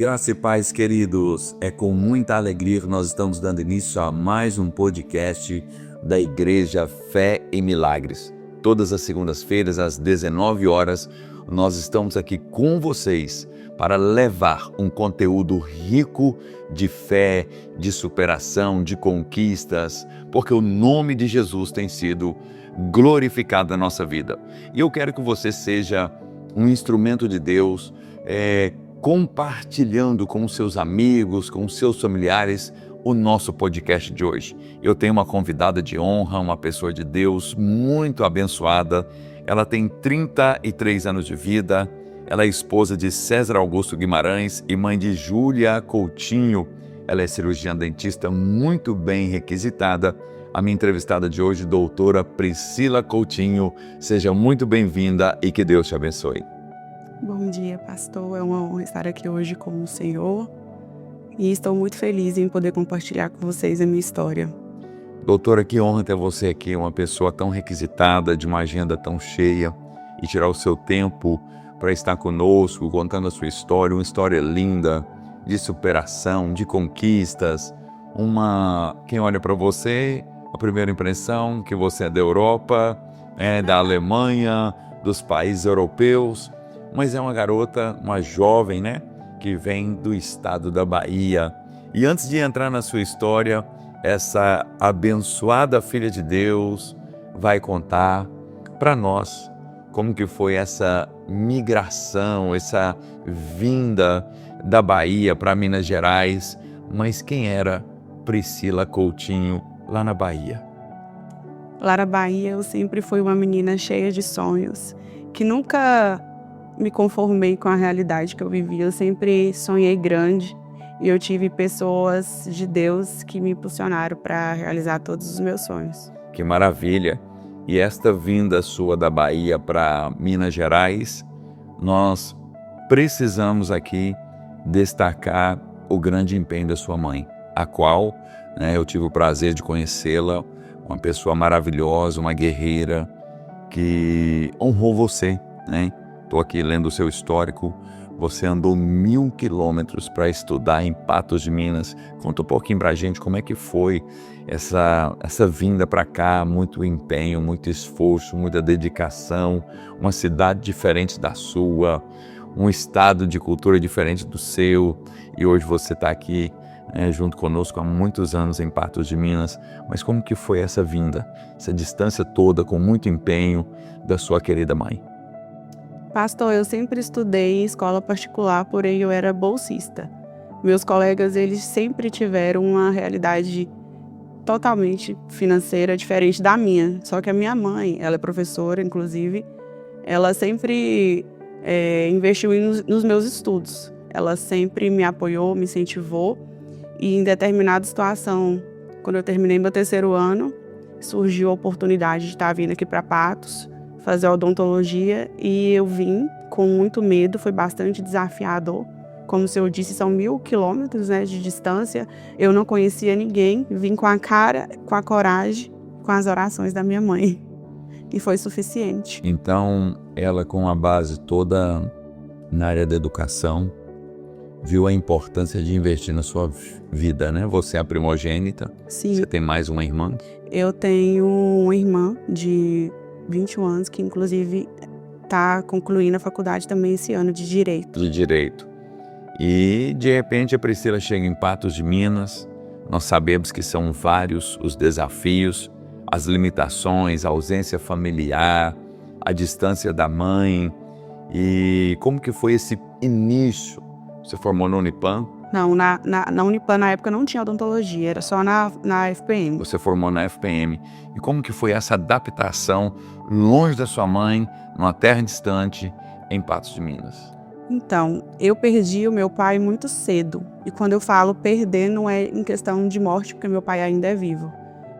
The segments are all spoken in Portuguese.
Graça e paz, queridos. É com muita alegria que nós estamos dando início a mais um podcast da Igreja Fé em Milagres. Todas as segundas-feiras, às 19 horas, nós estamos aqui com vocês para levar um conteúdo rico de fé, de superação, de conquistas, porque o nome de Jesus tem sido glorificado na nossa vida. E eu quero que você seja um instrumento de Deus, compartilhando com os seus amigos, com os seus familiares, o nosso podcast de hoje. Eu tenho uma convidada de honra, uma pessoa de Deus muito abençoada. Ela tem 33 anos de vida, ela é esposa de César Augusto Guimarães e mãe de Júlia Coutinho. Ela é cirurgiã dentista muito bem requisitada. A minha entrevistada de hoje, doutora Priscila Coutinho. Seja muito bem-vinda e que Deus te abençoe. Bom dia, pastor. É uma honra estar aqui hoje com o Senhor e estou muito feliz em poder compartilhar com vocês a minha história. Doutora, que honra ter você aqui, uma pessoa tão requisitada, de uma agenda tão cheia, e tirar o seu tempo para estar conosco, contando a sua história, uma história linda, de superação, de conquistas. Quem olha para você, a primeira impressão que você é da Europa, da Alemanha, dos países europeus, mas é uma garota, uma jovem, que vem do estado da Bahia. E antes de entrar na sua história, essa abençoada filha de Deus vai contar para nós como que foi essa migração, essa vinda da Bahia para Minas Gerais. Mas quem era Priscila Coutinho lá na Bahia? Lá na Bahia eu sempre fui uma menina cheia de sonhos, que nunca me conformei com a realidade que eu vivia. Eu sempre sonhei grande e eu tive pessoas de Deus que me impulsionaram para realizar todos os meus sonhos. Que maravilha! E esta vinda sua da Bahia para Minas Gerais, nós precisamos aqui destacar o grande empenho da sua mãe, a qual eu tive o prazer de conhecê-la, uma pessoa maravilhosa, uma guerreira que honrou você, Estou aqui lendo o seu histórico. Você andou 1000 quilômetros para estudar em Patos de Minas. Conta um pouquinho para a gente como é que foi essa vinda para cá. Muito empenho, muito esforço, muita dedicação. Uma cidade diferente da sua, um estado de cultura diferente do seu. E hoje você está aqui junto conosco há muitos anos em Patos de Minas. Mas como que foi essa vinda? Essa distância toda com muito empenho da sua querida mãe? Pastor, eu sempre estudei em escola particular, porém eu era bolsista. Meus colegas, eles sempre tiveram uma realidade totalmente financeira diferente da minha. Só que a minha mãe, ela é professora, inclusive, ela sempre investiu nos meus estudos. Ela sempre me apoiou, me incentivou. E em determinada situação, quando eu terminei meu 3º ano, surgiu a oportunidade de estar vindo aqui para Patos, fazer odontologia, e eu vim com muito medo, foi bastante desafiador. Como o senhor disse, são 1000 quilômetros de distância, eu não conhecia ninguém, vim com a cara, com a coragem, com as orações da minha mãe, e foi suficiente. Então, ela com a base toda na área da educação, viu a importância de investir na sua vida, Você é a primogênita. Sim. Você tem mais uma irmã? Eu tenho uma irmã de 21 anos, que inclusive está concluindo a faculdade também esse ano de Direito. De Direito. E de repente a Priscila chega em Patos de Minas. Nós sabemos que são vários os desafios, as limitações, a ausência familiar, a distância da mãe. E como que foi esse início? Você formou no Unipam? Não, na Unipam na época não tinha odontologia, era só na FPM. Você formou na FPM. E como que foi essa adaptação longe da sua mãe, numa terra distante, em Patos de Minas? Então, eu perdi o meu pai muito cedo. E quando eu falo perder, não é em questão de morte, porque meu pai ainda é vivo.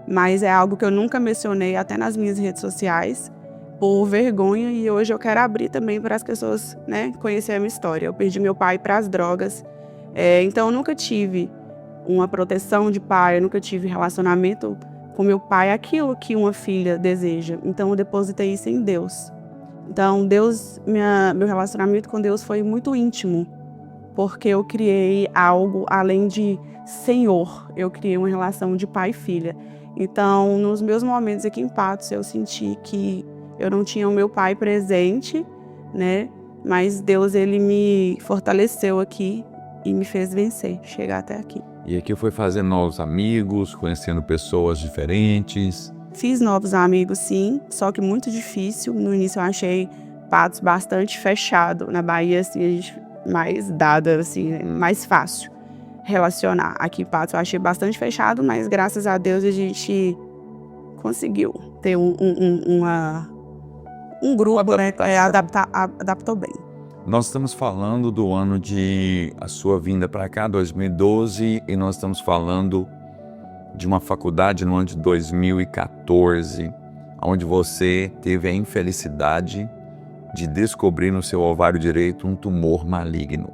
Mas é algo que eu nunca mencionei até nas minhas redes sociais, por vergonha, e hoje eu quero abrir também para as pessoas conhecerem a minha história. Eu perdi meu pai para as drogas. Então eu nunca tive uma proteção de pai, eu nunca tive relacionamento com meu pai, aquilo que uma filha deseja. Então eu depositei isso em Deus. Então meu relacionamento com Deus foi muito íntimo. porque eu criei algo além de Senhor, eu criei uma relação de pai e filha. Então, nos meus momentos aqui em Patos, eu senti que eu não tinha o meu pai presente, né? Mas Deus, ele me fortaleceu aqui e me fez vencer, chegar até aqui. E aqui foi fazendo novos amigos, conhecendo pessoas diferentes. Fiz novos amigos, sim, só que muito difícil. No início eu achei Patos bastante fechado. Na Bahia, assim, a gente mais dada, assim, mais fácil relacionar. Aqui em Patos eu achei bastante fechado, mas graças a Deus a gente conseguiu ter um grupo, né? Adaptou bem. Nós estamos falando do ano de a sua vinda para cá, 2012, e nós estamos falando de uma faculdade no ano de 2014, onde você teve a infelicidade de descobrir no seu ovário direito um tumor maligno.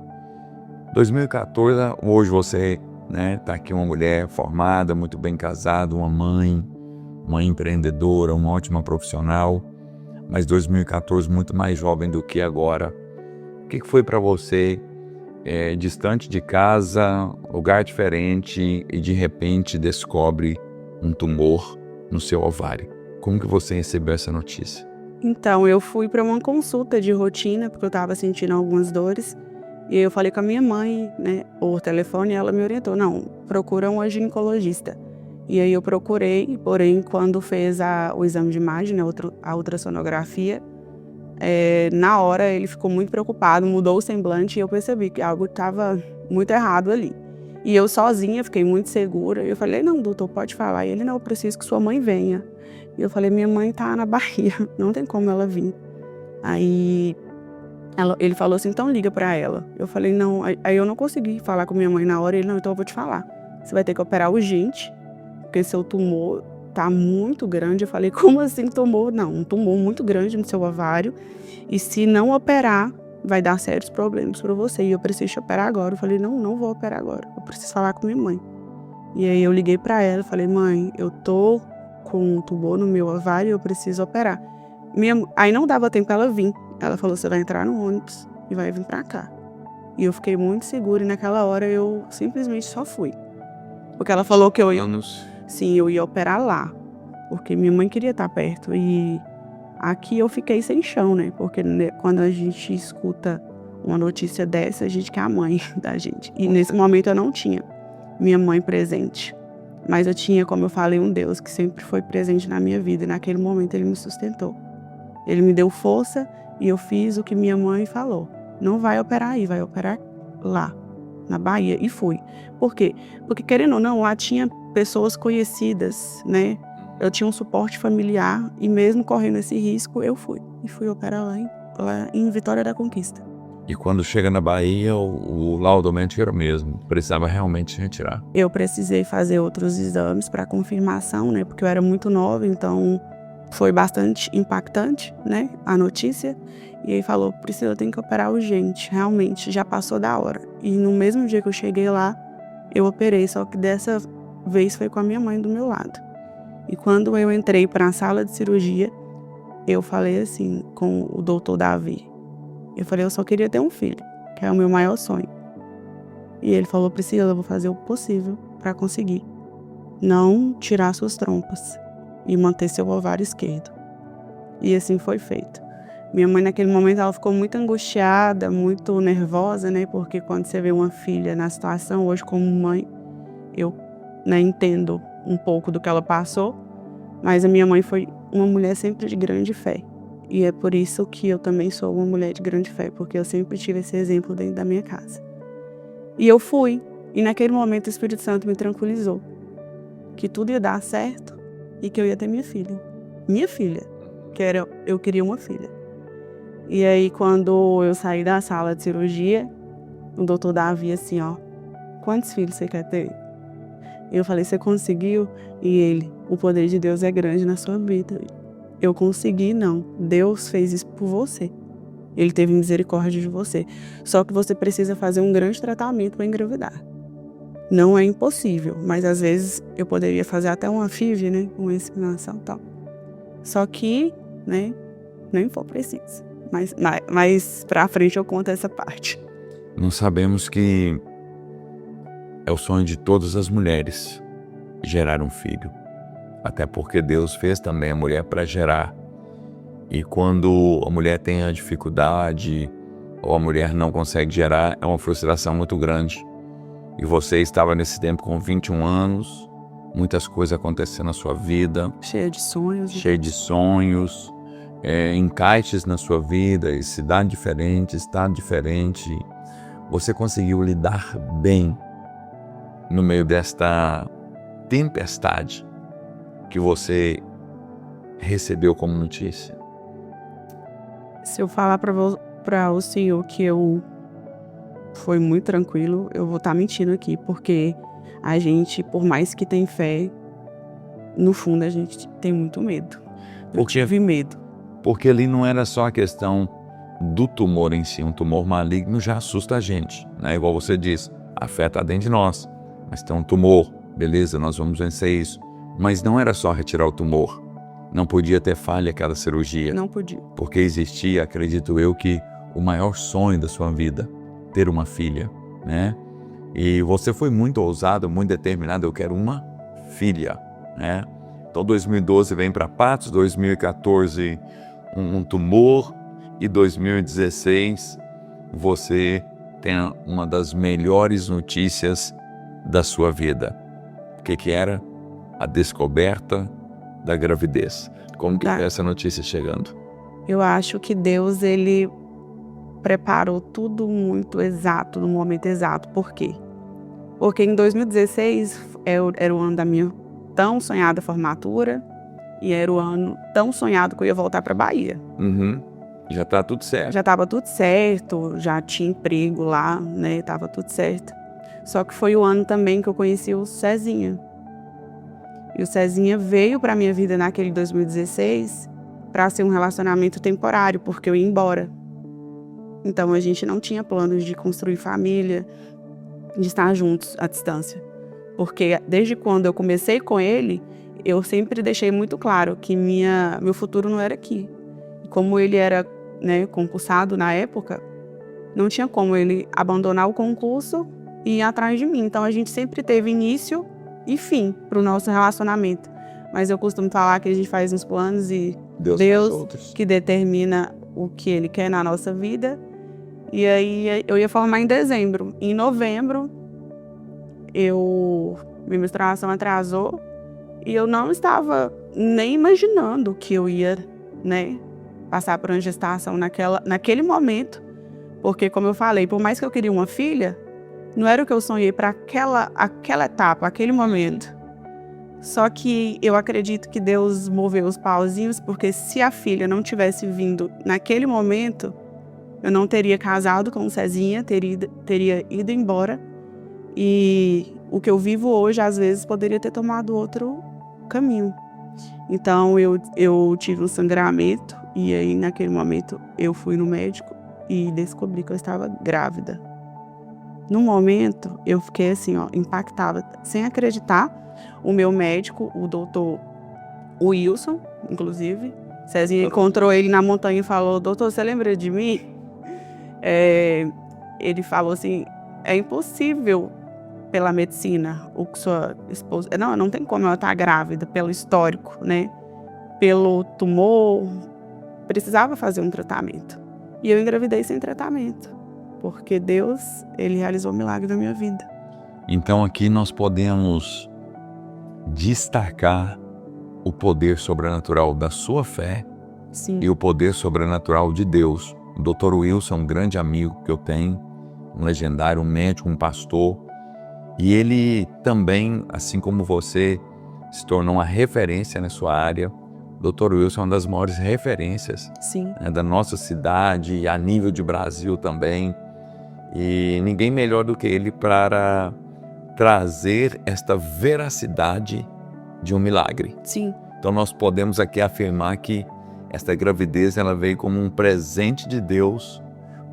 2014, hoje você tá aqui, uma mulher formada, muito bem casada, uma mãe empreendedora, uma ótima profissional, mas 2014 muito mais jovem do que agora. O que foi para você, distante de casa, lugar diferente, e de repente descobre um tumor no seu ovário? Como que você recebeu essa notícia? Então, eu fui para uma consulta de rotina, porque eu estava sentindo algumas dores. E eu falei com a minha mãe, né, por telefone, e ela me orientou, não, procura um ginecologista. E aí eu procurei, porém, quando fez o exame de imagem, né, a ultrassonografia, na hora ele ficou muito preocupado, mudou o semblante e eu percebi que algo estava muito errado ali. E eu sozinha fiquei muito segura. Eu falei, não, doutor, pode falar. E ele, não, eu preciso que sua mãe venha. E eu falei, minha mãe tá na Bahia, não tem como ela vir. Aí ele falou assim, então liga pra ela. Eu falei, não, aí eu não consegui falar com minha mãe na hora. Ele, não, então eu vou te falar. Você vai ter que operar urgente, porque seu tumor tá muito grande. Eu falei, como assim tumor? Não, um tumor muito grande no seu ovário. E se não operar, vai dar sérios problemas pra você. E eu preciso te operar agora. Eu falei, não vou operar agora. Eu preciso falar com minha mãe. E aí eu liguei pra ela, falei, mãe, eu tô com um tumor no meu ovário e eu preciso operar. Aí não dava tempo ela vir. Ela falou, você vai entrar no ônibus e vai vir pra cá. E eu fiquei muito segura e naquela hora eu simplesmente só fui. Porque ela falou que eu ia operar lá. Porque minha mãe queria estar perto. E aqui eu fiquei sem chão, né? Porque quando a gente escuta uma notícia dessa, a gente quer a mãe da gente. E nesse momento eu não tinha minha mãe presente. Mas eu tinha, como eu falei, um Deus que sempre foi presente na minha vida. E naquele momento ele me sustentou. Ele me deu força e eu fiz o que minha mãe falou. Não vai operar aí, vai operar lá, na Bahia. E fui. Por quê? Porque, querendo ou não, lá tinha pessoas conhecidas, né? Eu tinha um suporte familiar e mesmo correndo esse risco, eu fui. E fui operar lá em Vitória da Conquista. E quando chega na Bahia, o laudo médico era o mesmo, precisava realmente retirar. Eu precisei fazer outros exames para confirmação, né? Porque eu era muito nova, então foi bastante impactante, né? A notícia. E aí falou, Priscila, tem que operar urgente. Realmente, já passou da hora. E no mesmo dia que eu cheguei lá, eu operei, só que dessa vez foi com a minha mãe do meu lado. E quando eu entrei para a sala de cirurgia, eu falei assim com o doutor Davi. Eu falei, eu só queria ter um filho, que é o meu maior sonho. E ele falou, Priscila, eu vou fazer o possível para conseguir. Não tirar suas trompas e manter seu ovário esquerdo. E assim foi feito. Minha mãe naquele momento ela ficou muito angustiada, muito nervosa, né? Porque quando você vê uma filha na situação, hoje como mãe, eu entendo um pouco do que ela passou. Mas a minha mãe foi uma mulher sempre de grande fé. E é por isso que eu também sou uma mulher de grande fé, porque eu sempre tive esse exemplo dentro da minha casa. E eu fui, e naquele momento o Espírito Santo me tranquilizou, que tudo ia dar certo e que eu ia ter minha filha. Minha filha, eu queria uma filha. E aí quando eu saí da sala de cirurgia, o doutor Davi assim, ó, quantos filhos você quer ter? Eu falei, você conseguiu? E ele, o poder de Deus é grande na sua vida. Eu consegui, não. Deus fez isso por você. Ele teve misericórdia de você. Só que você precisa fazer um grande tratamento para engravidar. Não é impossível, mas às vezes eu poderia fazer até uma FIV, né? Uma inseminação e tal. Só que, né? Nem for preciso. Mas pra frente eu conto essa parte. Nós sabemos que é o sonho de todas as mulheres gerar um filho. Até porque Deus fez também a mulher para gerar. E quando a mulher tem a dificuldade ou a mulher não consegue gerar, é uma frustração muito grande. E você estava nesse tempo com 21 anos, muitas coisas acontecendo na sua vida. Cheia de sonhos. Cheia de sonhos, encaixes na sua vida, cidade diferente, estado diferente. Você conseguiu lidar bem no meio desta tempestade que você recebeu como notícia? Se eu falar para o senhor que foi muito tranquilo, eu vou estar mentindo aqui, porque a gente, por mais que tem fé, no fundo a gente tem muito medo. Eu tive medo. Porque ali não era só a questão do tumor em si. Um tumor maligno já assusta a gente, né? Igual você disse, a fé está dentro de nós. Mas tem um tumor, beleza, nós vamos vencer isso. Mas não era só retirar o tumor. Não podia ter falha aquela cirurgia. Não podia. Porque existia, acredito eu, que o maior sonho da sua vida, ter uma filha, né? E você foi muito ousado, muito determinado, eu quero uma filha, né? Então 2012 vem para Patos, 2014 um tumor e 2016 você tem uma das melhores notícias da sua vida. O que era? A descoberta da gravidez. Como que é essa notícia chegando? Eu acho que Deus, ele preparou tudo muito exato, no momento exato. Por quê? Porque em 2016 era o ano da minha tão sonhada formatura e era o ano tão sonhado que eu ia voltar para Bahia. Já tá tudo certo. Já estava tudo certo, já tinha emprego lá, né? Tava tudo certo. Só que foi o ano também que eu conheci o Cezinha. E o Cezinha veio para minha vida naquele 2016 para ser um relacionamento temporário, porque eu ia embora. Então a gente não tinha planos de construir família, de estar juntos à distância. Porque desde quando eu comecei com ele, eu sempre deixei muito claro que meu futuro não era aqui. Como ele era, né, concursado na época, não tinha como ele abandonar o concurso e ir atrás de mim. Então a gente sempre teve início e fim para o nosso relacionamento. Mas eu costumo falar que a gente faz uns planos e Deus que determina o que ele quer na nossa vida. E aí eu ia formar em dezembro. Em novembro, minha menstruação atrasou e eu não estava nem imaginando que eu ia, né, passar por uma gestação naquele momento. Porque, como eu falei, por mais que eu queria uma filha, não era o que eu sonhei para aquela etapa, aquele momento. Só que eu acredito que Deus moveu os pauzinhos, porque se a filha não tivesse vindo naquele momento, eu não teria casado com o Cezinha, teria ido embora. E o que eu vivo hoje, às vezes, poderia ter tomado outro caminho. Então, eu tive um sangramento e aí, naquele momento, eu fui no médico e descobri que eu estava grávida. No momento, eu fiquei assim, impactada, sem acreditar. O meu médico, o doutor Wilson, inclusive, Cezinha encontrou ele na montanha e falou: doutor, você lembra de mim? Ele falou assim: é impossível pela medicina o que sua esposa... Não tem como ela estar grávida pelo histórico, né? Pelo tumor, precisava fazer um tratamento. E eu engravidei sem tratamento, porque Deus, ele realizou um milagre na minha vida. Então aqui nós podemos destacar o poder sobrenatural da sua fé. Sim. E o poder sobrenatural de Deus. O Dr. Wilson é um grande amigo que eu tenho, um legendário, um médico, um pastor. E ele também, assim como você, se tornou uma referência na sua área. O Dr. Wilson é uma das maiores referências, né, da nossa cidade e a nível de Brasil também. E ninguém melhor do que ele para trazer esta veracidade de um milagre. Sim. Então nós podemos aqui afirmar que esta gravidez ela veio como um presente de Deus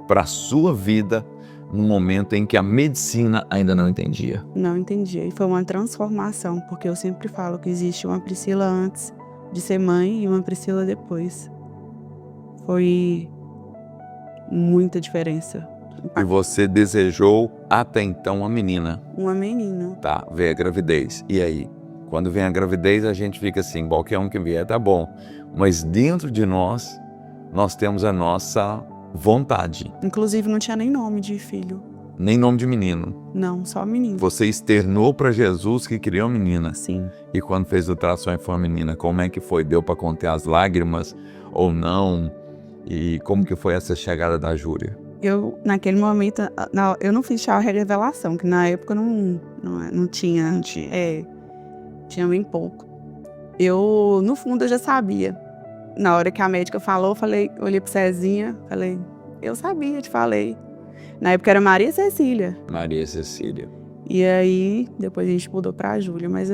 para a sua vida, no momento em que a medicina ainda não entendia. Não entendia. E foi uma transformação, porque eu sempre falo que existe uma Priscila antes de ser mãe e uma Priscila depois. Foi muita diferença. E você desejou até então uma menina. Uma menina. Tá, veio a gravidez. E aí? Quando vem a gravidez, a gente fica assim, qualquer um que vier tá bom. Mas dentro de nós temos a nossa vontade. Inclusive não tinha nem nome de filho. Nem nome de menino. Não, só menino. Você externou para Jesus que queria uma menina. Sim. E quando fez o ultrassom e foi uma menina, como é que foi? Deu para conter as lágrimas ou não? E como que foi essa chegada da Júlia? Eu, naquele momento, eu não fiz chá revelação, que na época não tinha. Não tinha. Tinha bem pouco. Eu, no fundo, eu já sabia. Na hora que a médica falou, olhei pro Cezinha, falei, eu sabia, te falei. Na época era Maria Cecília. Maria Cecília. E aí, depois a gente mudou pra Júlia, mas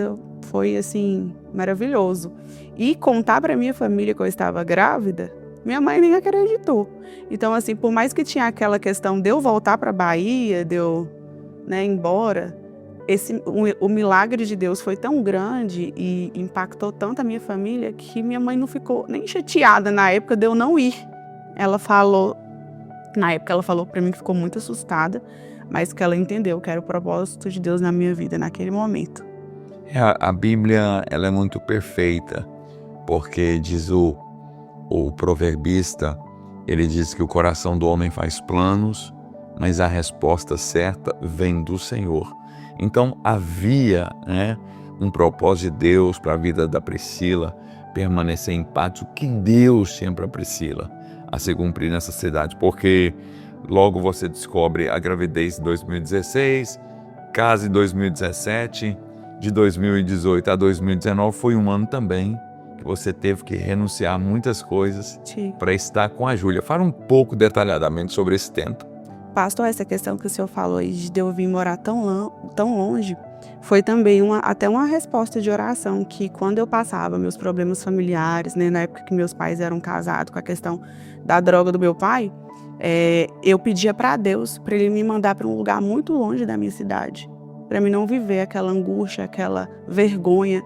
foi, assim, maravilhoso. E contar pra minha família que eu estava grávida, minha mãe nem acreditou. Então, assim, por mais que tinha aquela questão de eu voltar pra Bahia, de eu, ir embora, o milagre de Deus foi tão grande e impactou tanto a minha família que minha mãe não ficou nem chateada na época de eu não ir. Na época ela falou pra mim que ficou muito assustada, mas que ela entendeu que era o propósito de Deus na minha vida naquele momento. A Bíblia, ela é muito perfeita, porque diz o proverbista, ele diz que o coração do homem faz planos, mas a resposta certa vem do Senhor. Então havia, um propósito de Deus para a vida da Priscila permanecer em paz, o que Deus tinha para Priscila a se cumprir nessa cidade, porque logo você descobre a gravidez em 2016, casa em 2017, de 2018 a 2019 foi um ano também que você teve que renunciar a muitas coisas para estar com a Júlia. Fala um pouco detalhadamente sobre esse tempo. Pastor, essa questão que o senhor falou aí de eu vir morar tão longe, foi também até uma resposta de oração, que quando eu passava meus problemas familiares, na época que meus pais eram casados, com a questão da droga do meu pai, eu pedia para Deus, para ele me mandar para um lugar muito longe da minha cidade, para mim não viver aquela angústia, aquela vergonha.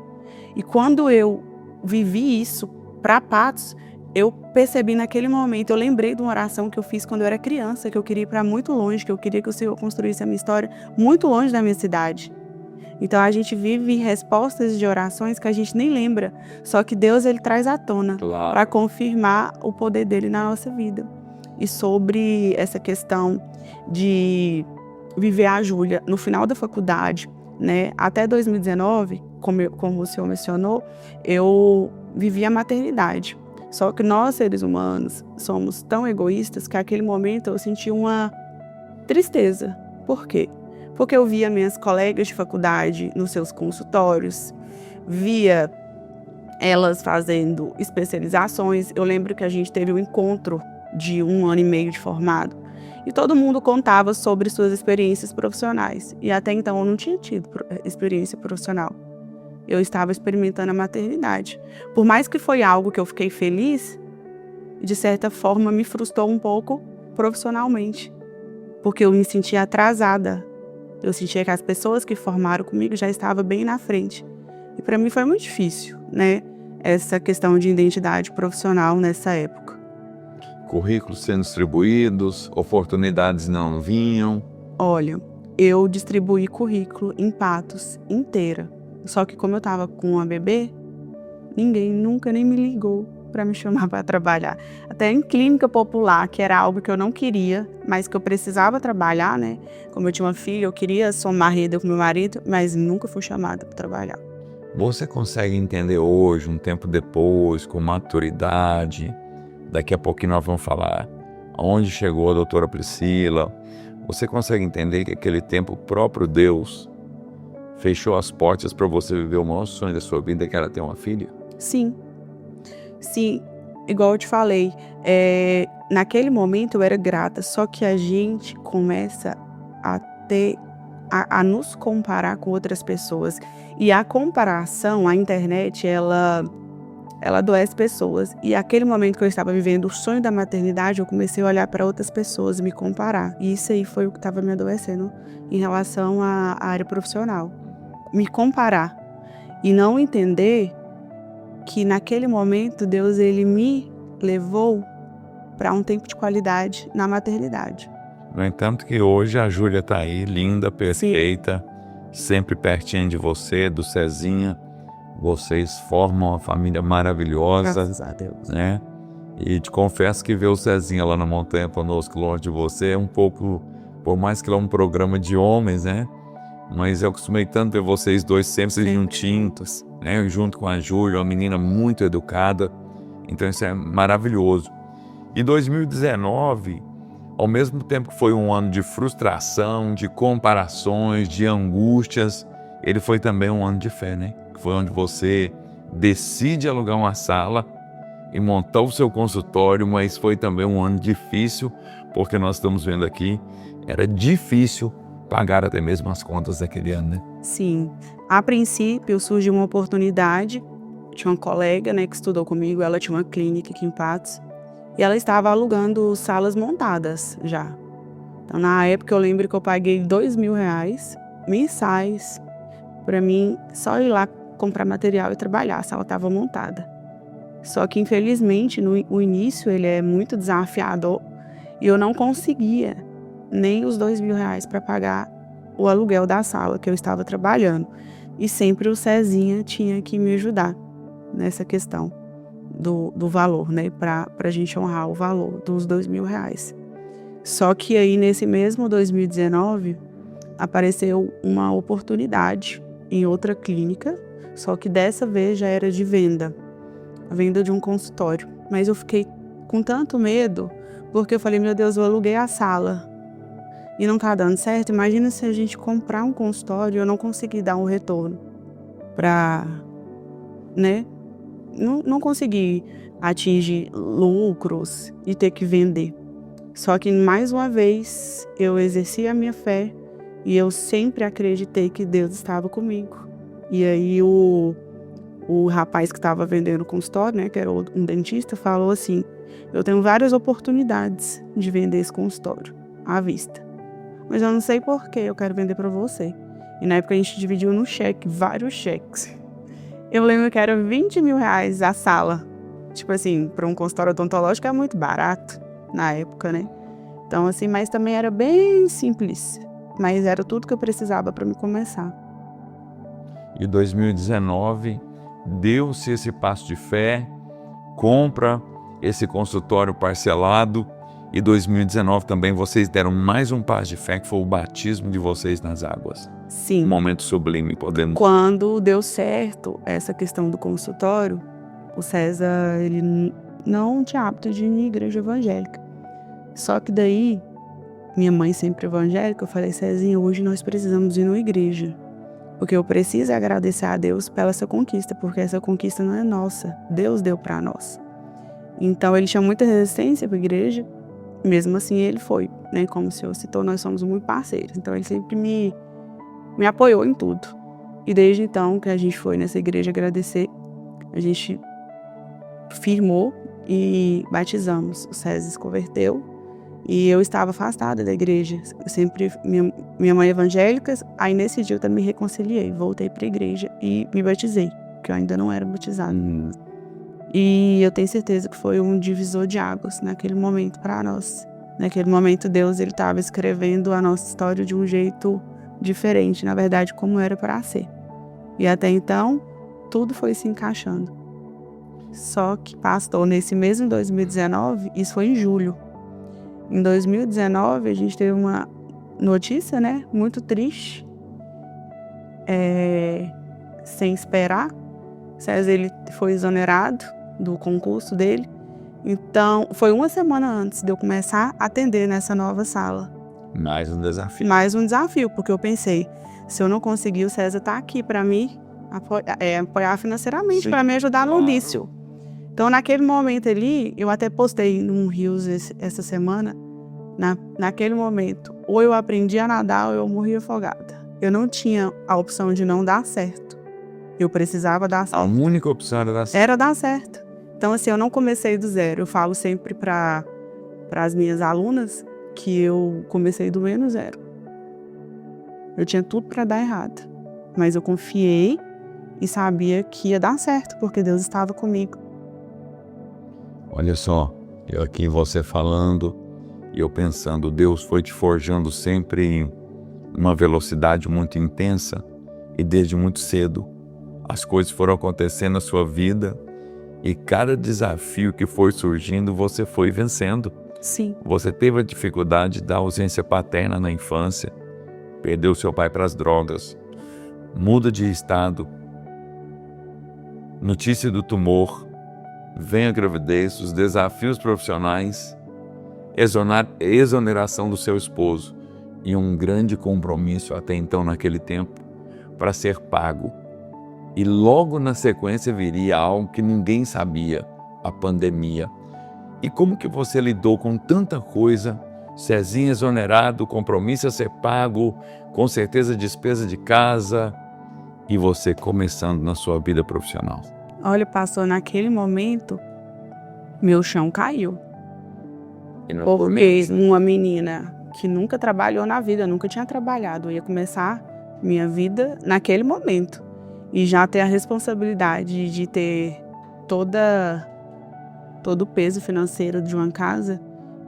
E quando eu vivi isso para Patos, eu percebi naquele momento, eu lembrei de uma oração que eu fiz quando eu era criança, que eu queria ir para muito longe, que eu queria que o Senhor construísse a minha história muito longe da minha cidade. Então a gente vive respostas de orações que a gente nem lembra, só que Deus ele traz à tona para confirmar o poder dele na nossa vida. E sobre essa questão de viver a Júlia no final da faculdade, até 2019, como o senhor mencionou, eu vivi a maternidade. Só que nós, seres humanos, somos tão egoístas que naquele momento eu senti uma tristeza. Por quê? Porque eu via minhas colegas de faculdade nos seus consultórios, via elas fazendo especializações. Eu lembro que a gente teve um encontro de 1 ano e meio de formado e todo mundo contava sobre suas experiências profissionais. E até então eu não tinha tido experiência profissional. Eu estava experimentando a maternidade. Por mais que foi algo que eu fiquei feliz, de certa forma me frustrou um pouco profissionalmente, porque eu me sentia atrasada. Eu sentia que as pessoas que formaram comigo já estavam bem na frente. E para mim foi muito difícil, essa questão de identidade profissional nessa época. Currículos sendo distribuídos, oportunidades não vinham. Olha, eu distribuí currículo em Patos inteira. Só que como eu estava com uma bebê, ninguém nunca nem me ligou para me chamar para trabalhar. Até em clínica popular, que era algo que eu não queria, mas que eu precisava trabalhar, Como eu tinha uma filha, eu queria somar renda com meu marido, mas nunca fui chamada para trabalhar. Você consegue entender hoje, um tempo depois, com maturidade, daqui a pouquinho nós vamos falar onde chegou a doutora Priscila, você consegue entender que aquele tempo o próprio Deus fechou as portas para você viver o maior sonho da sua vida, que era ter uma filha? Sim, igual eu te falei, naquele momento eu era grata, só que a gente começa a nos comparar com outras pessoas. E a comparação, a internet, ela adoece pessoas. E aquele momento que eu estava vivendo o sonho da maternidade, eu comecei a olhar para outras pessoas e me comparar. E isso aí foi o que estava me adoecendo em relação à área profissional. Me comparar e não entender que naquele momento Deus ele me levou para um tempo de qualidade na maternidade. No entanto que hoje a Júlia está aí, linda, perfeita, sempre pertinho de você, do Cezinha. Vocês formam uma família maravilhosa. Graças a Deus. Né? E te confesso que ver o Cezinha lá na montanha conosco, longe de você, é um pouco, por mais que ele é um programa de homens, né? Mas eu acostumei tanto ver vocês dois sempre juntinhos, né? Junto com a Júlia, uma menina muito educada. Então isso é maravilhoso. E 2019, ao mesmo tempo que foi um ano de frustração, de comparações, de angústias, ele foi também um ano de fé, né? Foi onde você decide alugar uma sala e montar o seu consultório, mas foi também um ano difícil, porque nós estamos vendo aqui, era difícil pagar até mesmo as contas daquele ano, né? Sim. A princípio surgiu uma oportunidade, tinha uma colega, né, que estudou comigo, ela tinha uma clínica aqui em Patos, e ela estava alugando salas montadas já. Então, na época, eu lembro que eu paguei R$2.000 mensais para mim só ir lá comprar material e trabalhar, a sala estava montada. Só que, infelizmente, o início ele é muito desafiador e eu não conseguia nem os R$2.000 para pagar o aluguel da sala que eu estava trabalhando. E sempre o Cezinha tinha que me ajudar nessa questão do valor, né? Para a gente honrar o valor dos R$2.000. Só que aí, nesse mesmo 2019, apareceu uma oportunidade em outra clínica, só que dessa vez já era de venda. A venda de um consultório. Mas eu fiquei com tanto medo, porque eu falei, meu Deus, eu aluguei a sala e não tá dando certo. Imagina se a gente comprar um consultório e eu não conseguir dar um retorno para, né? Não conseguir atingir lucros e ter que vender. Só que, mais uma vez, eu exerci a minha fé e eu sempre acreditei que Deus estava comigo. E aí o rapaz que estava vendendo o consultório, né, que era um dentista, falou assim, eu tenho várias oportunidades de vender esse consultório à vista, mas eu não sei por que eu quero vender para você. E na época a gente dividiu no cheque, vários cheques. Eu lembro que era R$20.000 a sala. Tipo assim, para um consultório odontológico é muito barato na época, né? Então assim, mas também era bem simples, mas era tudo que eu precisava para me começar. E 2019... deu-se esse passo de fé, compra esse consultório parcelado, e 2019 também vocês deram mais um passo de fé, que foi o batismo de vocês nas águas. Sim. Um momento sublime, podemos... Quando deu certo essa questão do consultório, o César, ele não tinha hábito de ir em igreja evangélica. Só que daí, minha mãe sempre evangélica, eu falei, Cezinha, hoje nós precisamos ir numa igreja. Porque eu preciso agradecer a Deus pela essa conquista, porque essa conquista não é nossa, Deus deu para nós. Então ele tinha muita resistência para a igreja, mesmo assim ele foi, né? Como o senhor citou, nós somos muito parceiros, então ele sempre me apoiou em tudo. E desde então que a gente foi nessa igreja agradecer, a gente firmou e batizamos. O César se converteu e eu estava afastada da igreja. Eu sempre, minha mãe é evangélica, aí nesse dia eu também me reconciliei, voltei para a igreja e me batizei, porque eu ainda não era batizada. E eu tenho certeza que foi um divisor de águas naquele momento para nós. Naquele momento Deus ele estava escrevendo a nossa história de um jeito diferente, na verdade, como era para ser. E até então, tudo foi se encaixando. Só que, pastor, nesse mesmo 2019, isso foi em julho. Em 2019, a gente teve uma notícia, né, muito triste, sem esperar. César, ele foi exonerado do concurso dele. Então, foi uma semana antes de eu começar a atender nessa nova sala. Mais um desafio. Mais um desafio, porque eu pensei, se eu não conseguir, o César está aqui para me apoiar financeiramente, para me ajudar no início. Então, naquele momento ali, eu até postei num Reels essa semana, naquele momento, ou eu aprendi a nadar ou eu morri afogada. Eu não tinha a opção de não dar certo. Eu precisava dar certo. A única opção era dar certo. Era dar certo. Então, assim, eu não comecei do zero. Eu falo sempre para as minhas alunas que eu comecei do menos zero. Eu tinha tudo para dar errado. Mas eu confiei e sabia que ia dar certo, porque Deus estava comigo. Olha só, eu aqui você falando, E eu pensando, Deus foi te forjando sempre em uma velocidade muito intensa e desde muito cedo. As coisas foram acontecendo na sua vida e cada desafio que foi surgindo, você foi vencendo. Sim. Você teve a dificuldade da ausência paterna na infância, perdeu seu pai para as drogas, muda de estado, notícia do tumor, vem a gravidez, os desafios profissionais, exoneração do seu esposo e um grande compromisso até então naquele tempo para ser pago. E logo na sequência viria algo que ninguém sabia, a pandemia. E como que você lidou com tanta coisa? Cezinha exonerado, compromisso a ser pago, com certeza despesa de casa, e você começando na sua vida profissional. Olha, pastor, naquele momento, meu chão caiu. Porque uma menina que nunca trabalhou na vida, nunca tinha trabalhado, eu ia começar minha vida naquele momento. E já ter a responsabilidade de ter todo o peso financeiro de uma casa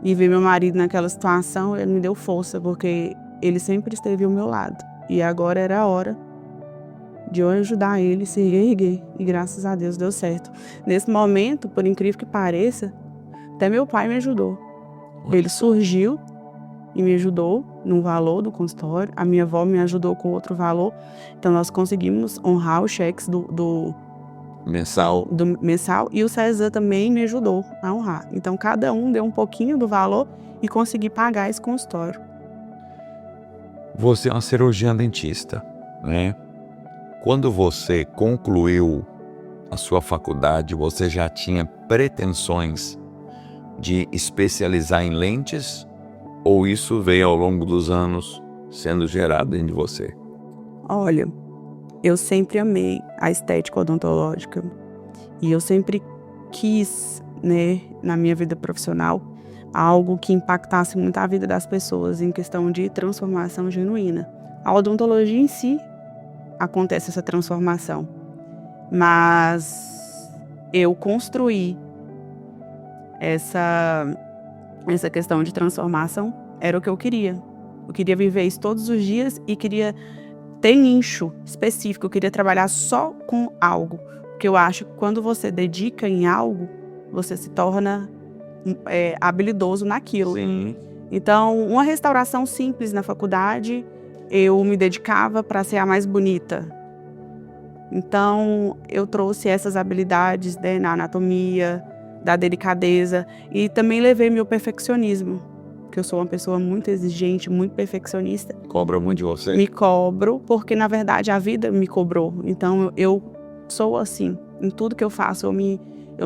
e ver meu marido naquela situação, ele me deu força, porque ele sempre esteve ao meu lado. E agora era a hora de eu ajudar ele a se erguer. E graças a Deus deu certo. Nesse momento, por incrível que pareça, até meu pai me ajudou. Ele surgiu e me ajudou no valor do consultório. A minha avó me ajudou com outro valor. Então nós conseguimos honrar os cheques do mensal. E o César também me ajudou a honrar. Então cada um deu um pouquinho do valor e consegui pagar esse consultório. Você é uma cirurgiã dentista, né? Quando você concluiu a sua faculdade, você já tinha pretensões de especializar em lentes? Ou isso veio ao longo dos anos sendo gerado dentro de você? Olha, eu sempre amei a estética odontológica. E eu sempre quis, né, na minha vida profissional, algo que impactasse muito a vida das pessoas em questão de transformação genuína. A odontologia em si acontece essa transformação. Mas eu construí essa questão de transformação, era o que eu queria. Eu queria viver isso todos os dias e queria ter nicho específico. Eu queria trabalhar só com algo. Porque eu acho que quando você dedica em algo, você se torna habilidoso naquilo. Sim. Então, uma restauração simples na faculdade, eu me dedicava para ser a mais bonita. Então, eu trouxe essas habilidades, né, na anatomia, da delicadeza, e também levei meu perfeccionismo, porque eu sou uma pessoa muito exigente, muito perfeccionista. Cobra muito de você? Me cobro, porque na verdade a vida me cobrou. Então eu sou assim, em tudo que eu faço eu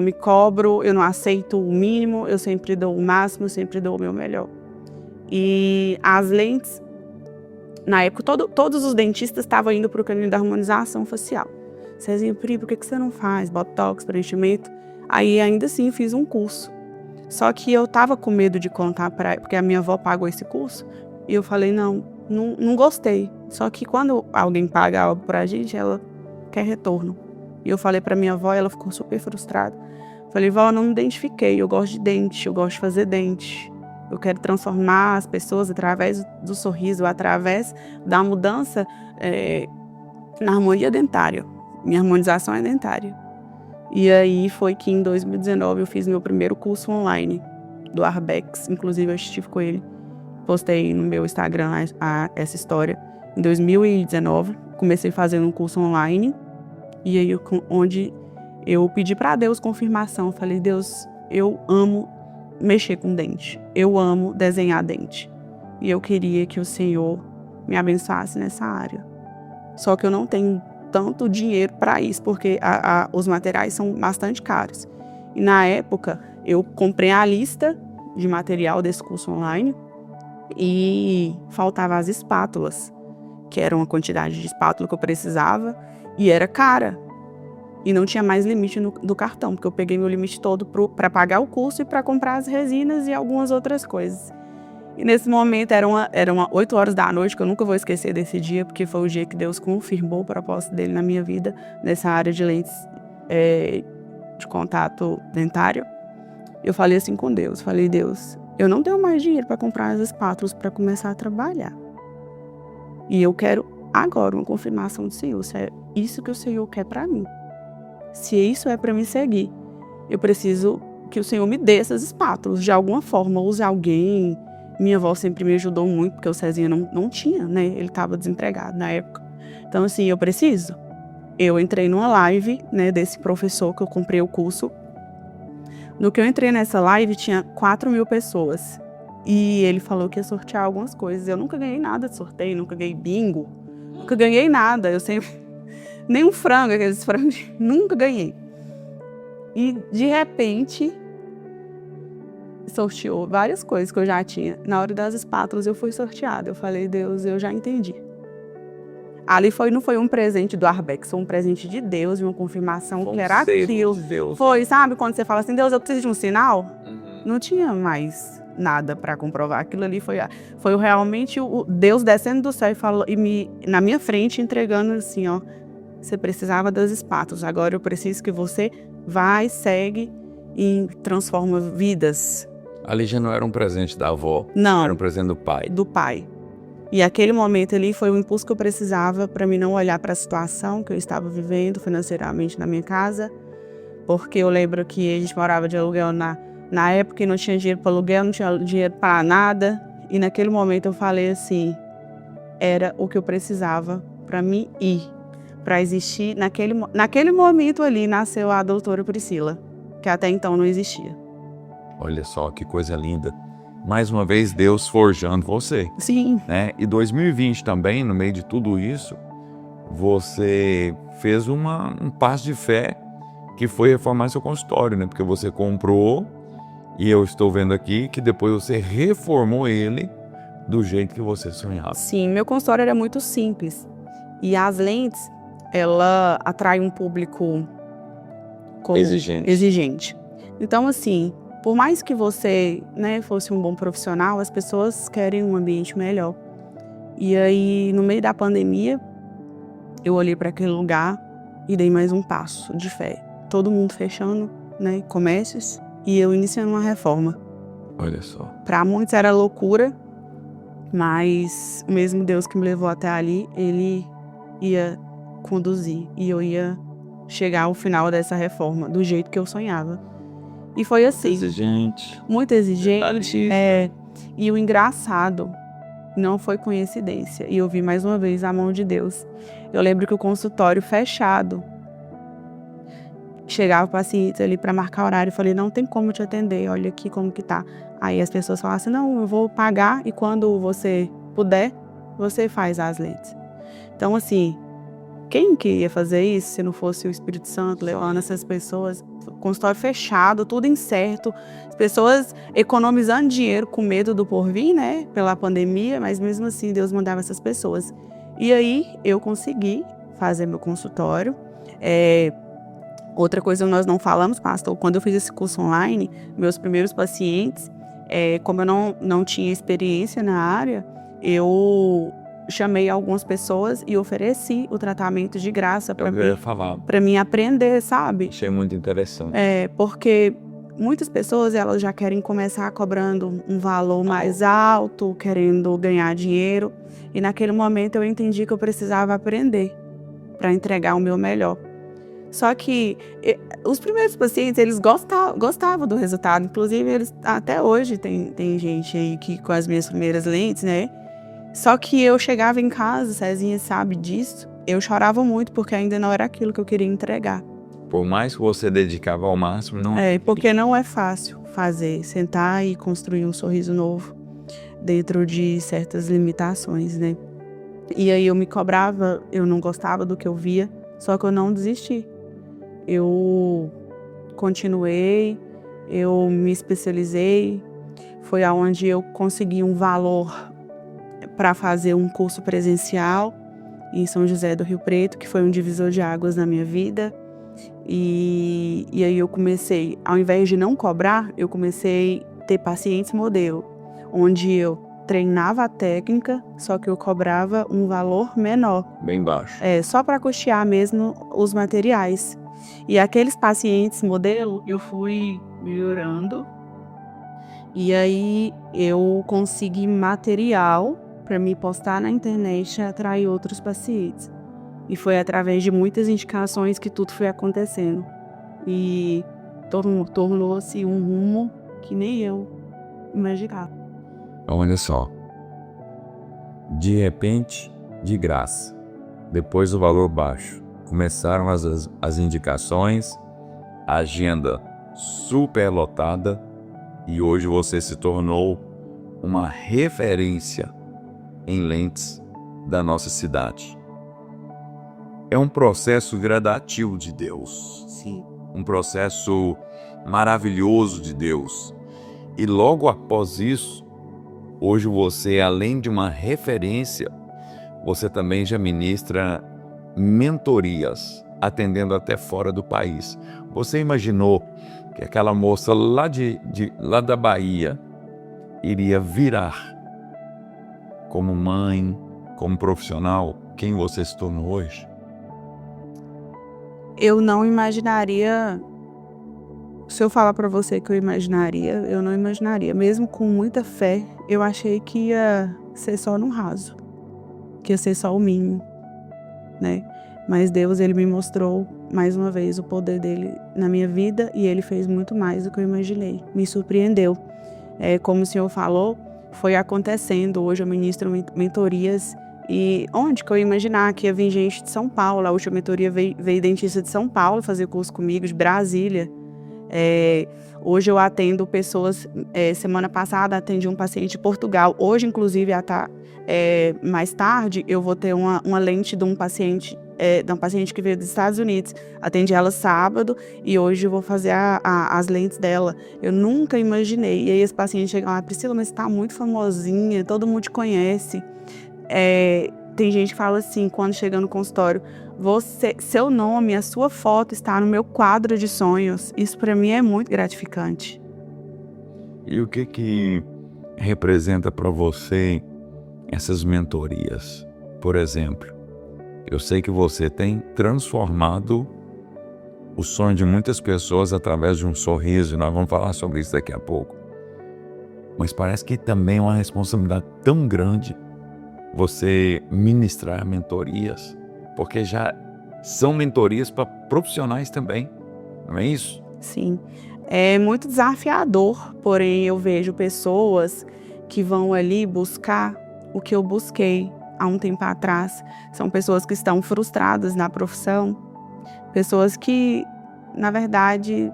me cobro, eu não aceito o mínimo, eu sempre dou o máximo, sempre dou o meu melhor. E as lentes, na época todos os dentistas estavam indo para o caminho da harmonização facial. Cezinha, Pri, por que você não faz botox, preenchimento? Aí ainda assim fiz um curso. Só que eu tava com medo de contar porque a minha avó pagou esse curso. E eu falei, não gostei. Só que quando alguém paga algo pra gente, ela quer retorno. E eu falei pra minha avó, ela ficou super frustrada. Falei, vó, eu não me identifiquei, eu gosto de dente, eu gosto de fazer dente. Eu quero transformar as pessoas através do sorriso, através da mudança na harmonia dentária. Minha harmonização é dentária. E aí foi que em 2019 eu fiz meu primeiro curso online do Arbex. Inclusive eu estive com ele. Postei no meu Instagram essa história. Em 2019 comecei fazendo um curso online. E aí onde eu pedi para Deus confirmação. Eu falei, Deus, eu amo mexer com dente. Eu amo desenhar dente. E eu queria que o Senhor me abençoasse nessa área. Só que eu não tenho tanto dinheiro para isso, porque os materiais são bastante caros. E na época, eu comprei a lista de material desse curso online e faltava as espátulas, que era uma quantidade de espátula que eu precisava e era cara. E não tinha mais limite do cartão, porque eu peguei meu limite todo para pagar o curso e para comprar as resinas e algumas outras coisas. E nesse momento, era 8 horas da noite, que eu nunca vou esquecer desse dia, porque foi o dia que Deus confirmou o propósito dele na minha vida, nessa área de lentes de contato dentário. Eu falei assim com Deus, falei, Deus, eu não tenho mais dinheiro para comprar as espátulas para começar a trabalhar. E eu quero agora uma confirmação do Senhor, se é isso que o Senhor quer para mim. Se isso é para me seguir, eu preciso que o Senhor me dê essas espátulas, de alguma forma, use alguém. Minha avó sempre me ajudou muito, porque o Cezinha não tinha, né? Ele estava desempregado na época. Então, assim, eu preciso. Eu entrei numa live, né, desse professor que eu comprei o curso. No que eu entrei nessa live, tinha 4.000 pessoas. E ele falou que ia sortear algumas coisas. Eu nunca ganhei nada de sorteio, nunca ganhei bingo, nunca ganhei nada. Eu sempre... Nem um frango, aqueles frangos, nunca ganhei. E, de repente, sorteou várias coisas que eu já tinha. Na hora das espátulas, eu fui sorteada. Eu falei, Deus, eu já entendi. Ali não foi um presente do Arbex, foi um presente de Deus e uma confirmação que era aquilo. Foi, sabe, quando você fala assim, Deus, eu preciso de um sinal? Não tinha mais nada para comprovar. Aquilo ali foi realmente o Deus descendo do céu e na minha frente entregando assim, ó, você precisava das espátulas, agora eu preciso que você vai, segue e transforma vidas. Ali já não era um presente da avó, não, era um presente do pai. Do pai. E aquele momento ali foi o impulso que eu precisava para mim não olhar para a situação que eu estava vivendo financeiramente na minha casa, porque eu lembro que a gente morava de aluguel na época e não tinha dinheiro para aluguel, não tinha dinheiro para nada. E naquele momento eu falei assim, era o que eu precisava para mim ir, para existir. Naquele momento ali nasceu a doutora Priscila, que até então não existia. Olha só que coisa linda. Mais uma vez, Deus forjando você. Sim. Né? E 2020 também, no meio de tudo isso, você fez um passo de fé que foi reformar seu consultório, né? Porque você comprou e eu estou vendo aqui que depois você reformou ele do jeito que você sonhava. Sim, meu consultório era muito simples. E as lentes, ela atrai um público exigente. Então, assim, por mais que você, né, fosse um bom profissional, as pessoas querem um ambiente melhor. E aí, no meio da pandemia, eu olhei para aquele lugar e dei mais um passo de fé. Todo mundo fechando, né, comércios, e eu iniciando uma reforma. Olha só. Para muitos era loucura, mas o mesmo Deus que me levou até ali, ele ia conduzir e eu ia chegar ao final dessa reforma do jeito que eu sonhava. E foi assim. Muito exigente. E o engraçado não foi coincidência. E eu vi mais uma vez a mão de Deus. Eu lembro que o consultório fechado, chegava pacientes ali para marcar horário. Eu falei, não tem como te atender, olha aqui como que tá. Aí as pessoas falavam assim, não, eu vou pagar e quando você puder, você faz as lentes. Então, assim, quem que ia fazer isso se não fosse o Espírito Santo levando essas pessoas? Consultório fechado, tudo incerto, as pessoas economizando dinheiro com medo do porvir, né, pela pandemia, mas mesmo assim Deus mandava essas pessoas. E aí eu consegui fazer meu consultório. Outra coisa que nós não falamos, pastor, quando eu fiz esse curso online, meus primeiros pacientes, como eu não tinha experiência na área, eu chamei algumas pessoas e ofereci o tratamento de graça para mim aprender, sabe? Achei muito interessante. Porque muitas pessoas elas já querem começar cobrando um valor mais alto, querendo ganhar dinheiro. E naquele momento eu entendi que eu precisava aprender para entregar o meu melhor. Só que os primeiros pacientes, eles gostavam do resultado. Inclusive, eles até hoje tem gente aí que com as minhas primeiras lentes, né? Só que eu chegava em casa, Cezinha sabe disso, eu chorava muito porque ainda não era aquilo que eu queria entregar. Por mais que você dedicava ao máximo, não... porque não é fácil fazer, sentar e construir um sorriso novo dentro de certas limitações, né? E aí eu me cobrava, eu não gostava do que eu via, só que eu não desisti. Eu continuei, eu me especializei, foi aonde eu consegui um valor para fazer um curso presencial em São José do Rio Preto, que foi um divisor de águas na minha vida. E aí eu comecei, ao invés de não cobrar, eu comecei a ter pacientes modelo, onde eu treinava a técnica, só que eu cobrava um valor menor. Bem baixo. Só para custear mesmo os materiais. E aqueles pacientes modelo, eu fui melhorando E aí eu consegui material para me postar na internet e atrair outros pacientes. E foi através de muitas indicações que tudo foi acontecendo. E tornou-se um rumo que nem eu imaginava. Olha só, de repente, de graça, depois do valor baixo, começaram as indicações, a agenda super lotada e hoje você se tornou uma referência em lentes da nossa cidade. É um processo gradativo de Deus. Sim. Um processo maravilhoso de Deus. E logo após isso, hoje você, além de uma referência, você também já ministra mentorias, atendendo até fora do país. Você imaginou que aquela moça lá da Bahia iria virar como mãe, como profissional, quem você se tornou hoje? Eu não imaginaria. Se eu falar para você que eu imaginaria, eu não imaginaria. Mesmo com muita fé, eu achei que ia ser só no raso, que ia ser só o mínimo, né? Mas Deus, ele me mostrou mais uma vez o poder dele na minha vida e ele fez muito mais do que eu imaginei. Me surpreendeu. Como o senhor falou, foi acontecendo. Hoje eu ministro mentorias e onde que eu ia imaginar que ia vir gente de São Paulo? A última mentoria veio dentista de São Paulo fazer curso comigo, de Brasília. Hoje eu atendo pessoas, semana passada atendi um paciente de Portugal. Hoje, inclusive, mais tarde, eu vou ter uma lente de um paciente que veio dos Estados Unidos. Atendi ela sábado e hoje eu vou fazer as lentes dela. Eu nunca imaginei. E aí esse paciente chega lá, Priscila, mas você tá muito famosinha, todo mundo te conhece. Tem gente que fala assim, quando chega no consultório, seu nome, a sua foto está no meu quadro de sonhos. Isso para mim é muito gratificante. E o que representa para você essas mentorias? Por exemplo, eu sei que você tem transformado o sonho de muitas pessoas através de um sorriso, e nós vamos falar sobre isso daqui a pouco. Mas parece que também é uma responsabilidade tão grande você ministrar mentorias, porque já são mentorias para profissionais também, não é isso? Sim, é muito desafiador, porém eu vejo pessoas que vão ali buscar o que eu busquei há um tempo atrás. São pessoas que estão frustradas na profissão, pessoas que, na verdade,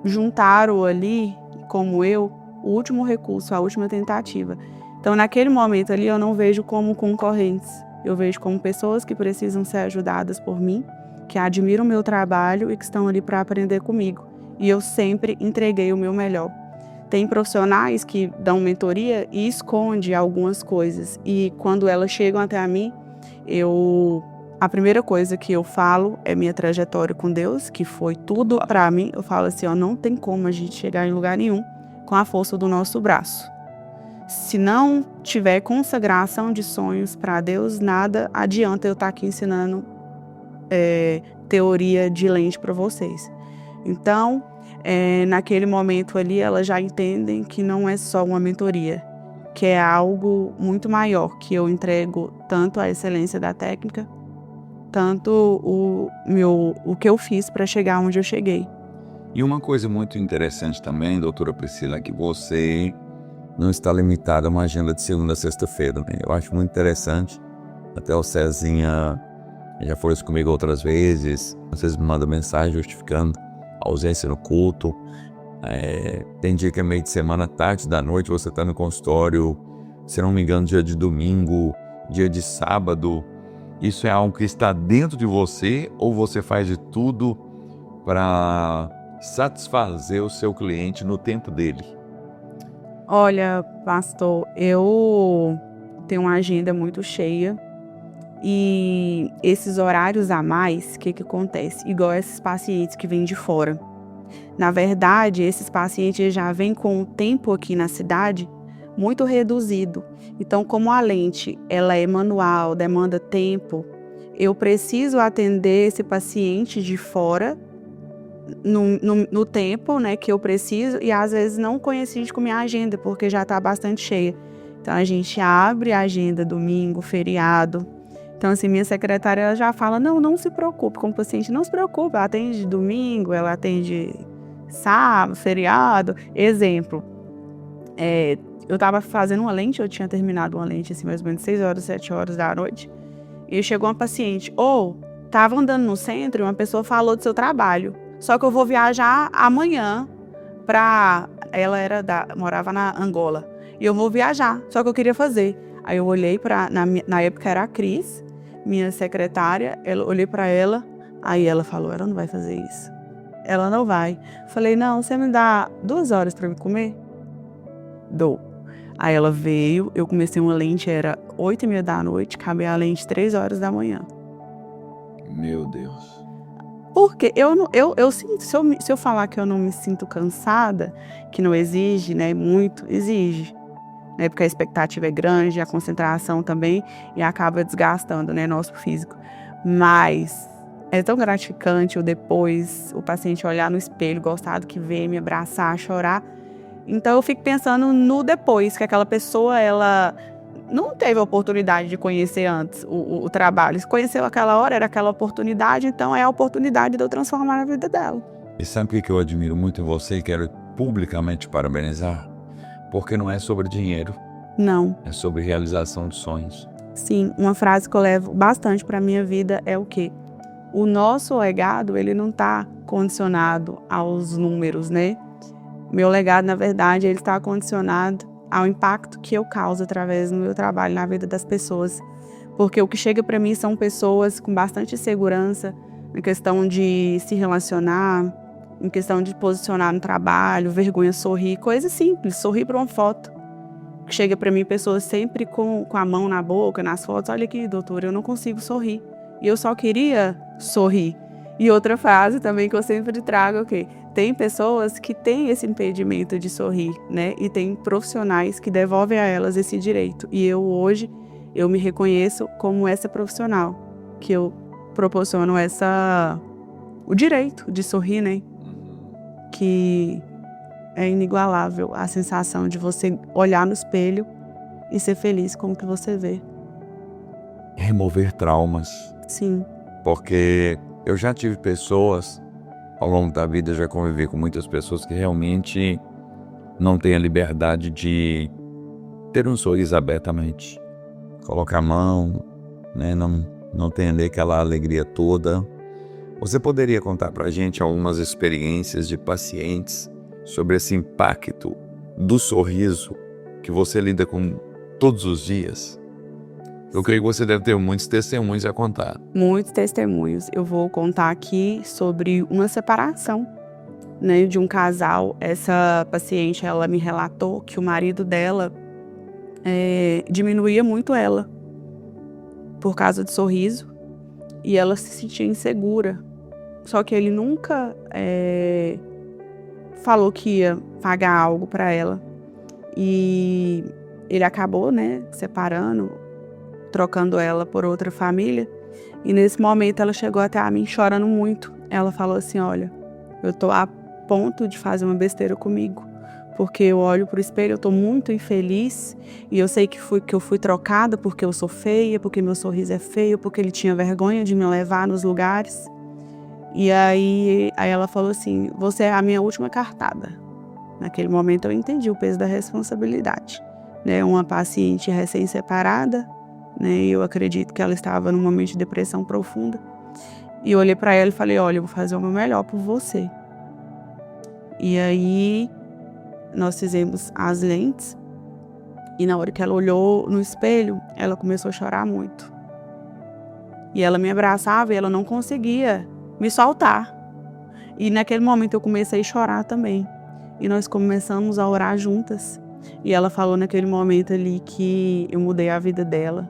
juntaram ali, como eu, o último recurso, a última tentativa. Então, naquele momento ali, eu não vejo como concorrentes. Eu vejo como pessoas que precisam ser ajudadas por mim, que admiram o meu trabalho e que estão ali para aprender comigo. E eu sempre entreguei o meu melhor. Tem profissionais que dão mentoria e escondem algumas coisas. E quando elas chegam até a mim, a primeira coisa que eu falo é minha trajetória com Deus, que foi tudo para mim. Eu falo assim, não tem como a gente chegar em lugar nenhum com a força do nosso braço. Se não tiver consagração de sonhos para Deus, nada adianta eu estar aqui ensinando teoria de lente para vocês. Então, naquele momento ali, elas já entendem que não é só uma mentoria, que é algo muito maior, que eu entrego tanto a excelência da técnica, tanto o que eu fiz para chegar onde eu cheguei. E uma coisa muito interessante também, doutora Priscila, é que você não está limitada a uma agenda de segunda a sexta-feira, né? Eu acho muito interessante. Até o Cezinha já foi isso comigo outras vezes. Às vezes me manda mensagem justificando a ausência no culto. Tem dia que é meio de semana, tarde da noite, você está no consultório, se não me engano, dia de domingo, dia de sábado. Isso é algo que está dentro de você ou você faz de tudo para satisfazer o seu cliente no tempo dele? Olha, pastor, eu tenho uma agenda muito cheia e esses horários a mais, o que acontece? Igual esses pacientes que vêm de fora. Na verdade, esses pacientes já vêm com o tempo aqui na cidade muito reduzido. Então, como a lente ela é manual, demanda tempo, eu preciso atender esse paciente de fora no tempo, né, que eu preciso, e às vezes não coincide com minha agenda, porque já está bastante cheia. Então a gente abre a agenda domingo, feriado. Então assim, minha secretária ela já fala, não se preocupe com o paciente, não se preocupe, ela atende domingo, ela atende sábado, feriado. Exemplo, eu estava fazendo uma lente, eu tinha terminado uma lente assim mais ou menos 6 horas, 7 horas da noite, e chegou uma paciente, tava andando no centro e uma pessoa falou do seu trabalho. Só que eu vou viajar amanhã ela morava na Angola. E eu vou viajar, só que eu queria fazer. Aí eu olhei na época era a Cris, minha secretária, olhei para ela, aí ela falou, ela não vai fazer isso. Ela não vai. Falei, não, você me dá 2 horas para me comer? Dou. Aí ela veio, eu comecei uma lente, era 8h30 da noite, acabei a lente 3 horas da manhã. Meu Deus. Porque eu sinto, se eu falar que eu não me sinto cansada, que não exige, né, muito, exige. Né, porque a expectativa é grande, a concentração também, e acaba desgastando, né, nosso físico. Mas é tão gratificante depois o paciente olhar no espelho, gostar do que vê, me abraçar, chorar. Então eu fico pensando no depois, que aquela pessoa, ela não teve a oportunidade de conhecer antes o trabalho. Se conheceu aquela hora, era aquela oportunidade, então é a oportunidade de eu transformar a vida dela. E sabe o que eu admiro muito em você e quero publicamente parabenizar? Porque não é sobre dinheiro. Não. É sobre realização de sonhos. Sim, uma frase que eu levo bastante para a minha vida é o quê? O nosso legado, ele não está condicionado aos números, né? Meu legado, na verdade, ele está condicionado ao impacto que eu causo através do meu trabalho na vida das pessoas. Porque o que chega para mim são pessoas com bastante segurança em questão de se relacionar, em questão de posicionar no trabalho, vergonha, sorrir, coisa simples, sorrir para uma foto. Que chega para mim pessoas sempre com a mão na boca, nas fotos, olha aqui, doutora, eu não consigo sorrir. E eu só queria sorrir. E outra frase também que eu sempre trago, tem pessoas que têm esse impedimento de sorrir, né? E tem profissionais que devolvem a elas esse direito. E hoje, eu me reconheço como essa profissional, que eu proporciono o direito de sorrir, né? Que é inigualável a sensação de você olhar no espelho e ser feliz com o que você vê. Remover traumas. Sim. Porque eu já tive pessoas, ao longo da vida, já convivi com muitas pessoas que realmente não têm a liberdade de ter um sorriso abertamente. Colocar a mão, né? Não tem ali aquela alegria toda. Você poderia contar pra gente algumas experiências de pacientes sobre esse impacto do sorriso que você lida com todos os dias? Eu creio que você deve ter muitos testemunhos a contar. Muitos testemunhos. Eu vou contar aqui sobre uma separação, né, de um casal. Essa paciente, ela me relatou que o marido dela diminuía muito ela por causa do sorriso e ela se sentia insegura. Só que ele nunca falou que ia pagar algo para ela. E ele acabou, né, separando, trocando ela por outra família. E nesse momento ela chegou até a mim chorando muito. Ela falou assim, olha, eu tô a ponto de fazer uma besteira comigo. Porque eu olho pro espelho, eu tô muito infeliz. E eu sei que eu fui trocada porque eu sou feia, porque meu sorriso é feio, porque ele tinha vergonha de me levar nos lugares. E aí ela falou assim, você é a minha última cartada. Naquele momento eu entendi o peso da responsabilidade. Né? Uma paciente recém-separada, né? Eu acredito que ela estava num momento de depressão profunda. E eu olhei para ela e falei, olha, eu vou fazer o meu melhor por você. E aí nós fizemos as lentes. E na hora que ela olhou no espelho, ela começou a chorar muito. E ela me abraçava e ela não conseguia me soltar. E naquele momento eu comecei a chorar também. E nós começamos a orar juntas. E ela falou naquele momento ali que eu mudei a vida dela.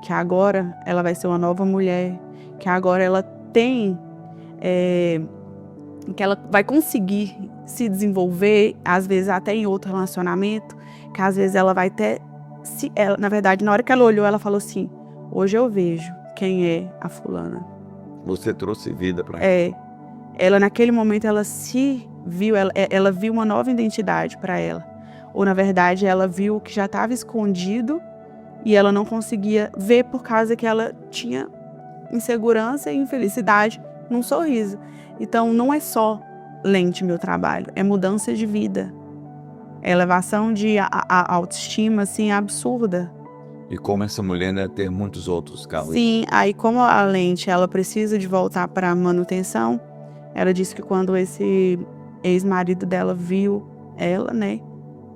Que agora ela vai ser uma nova mulher. Que agora ela tem... que ela vai conseguir se desenvolver, às vezes até em outro relacionamento. Que às vezes ela vai ter... na verdade, na hora que ela olhou, ela falou assim, hoje eu vejo quem é a fulana. Você trouxe vida para ela. ela naquele momento ela se viu, ela viu uma nova identidade para ela. Ou na verdade ela viu o que já estava escondido e ela não conseguia ver por causa que ela tinha insegurança e infelicidade num sorriso. Então não é só lente meu trabalho, é mudança de vida. É elevação de a autoestima assim absurda. E como essa mulher deve ter muitos outros casos. Sim, aí como a lente ela precisa de voltar para manutenção, ela disse que quando esse ex-marido dela viu ela, né,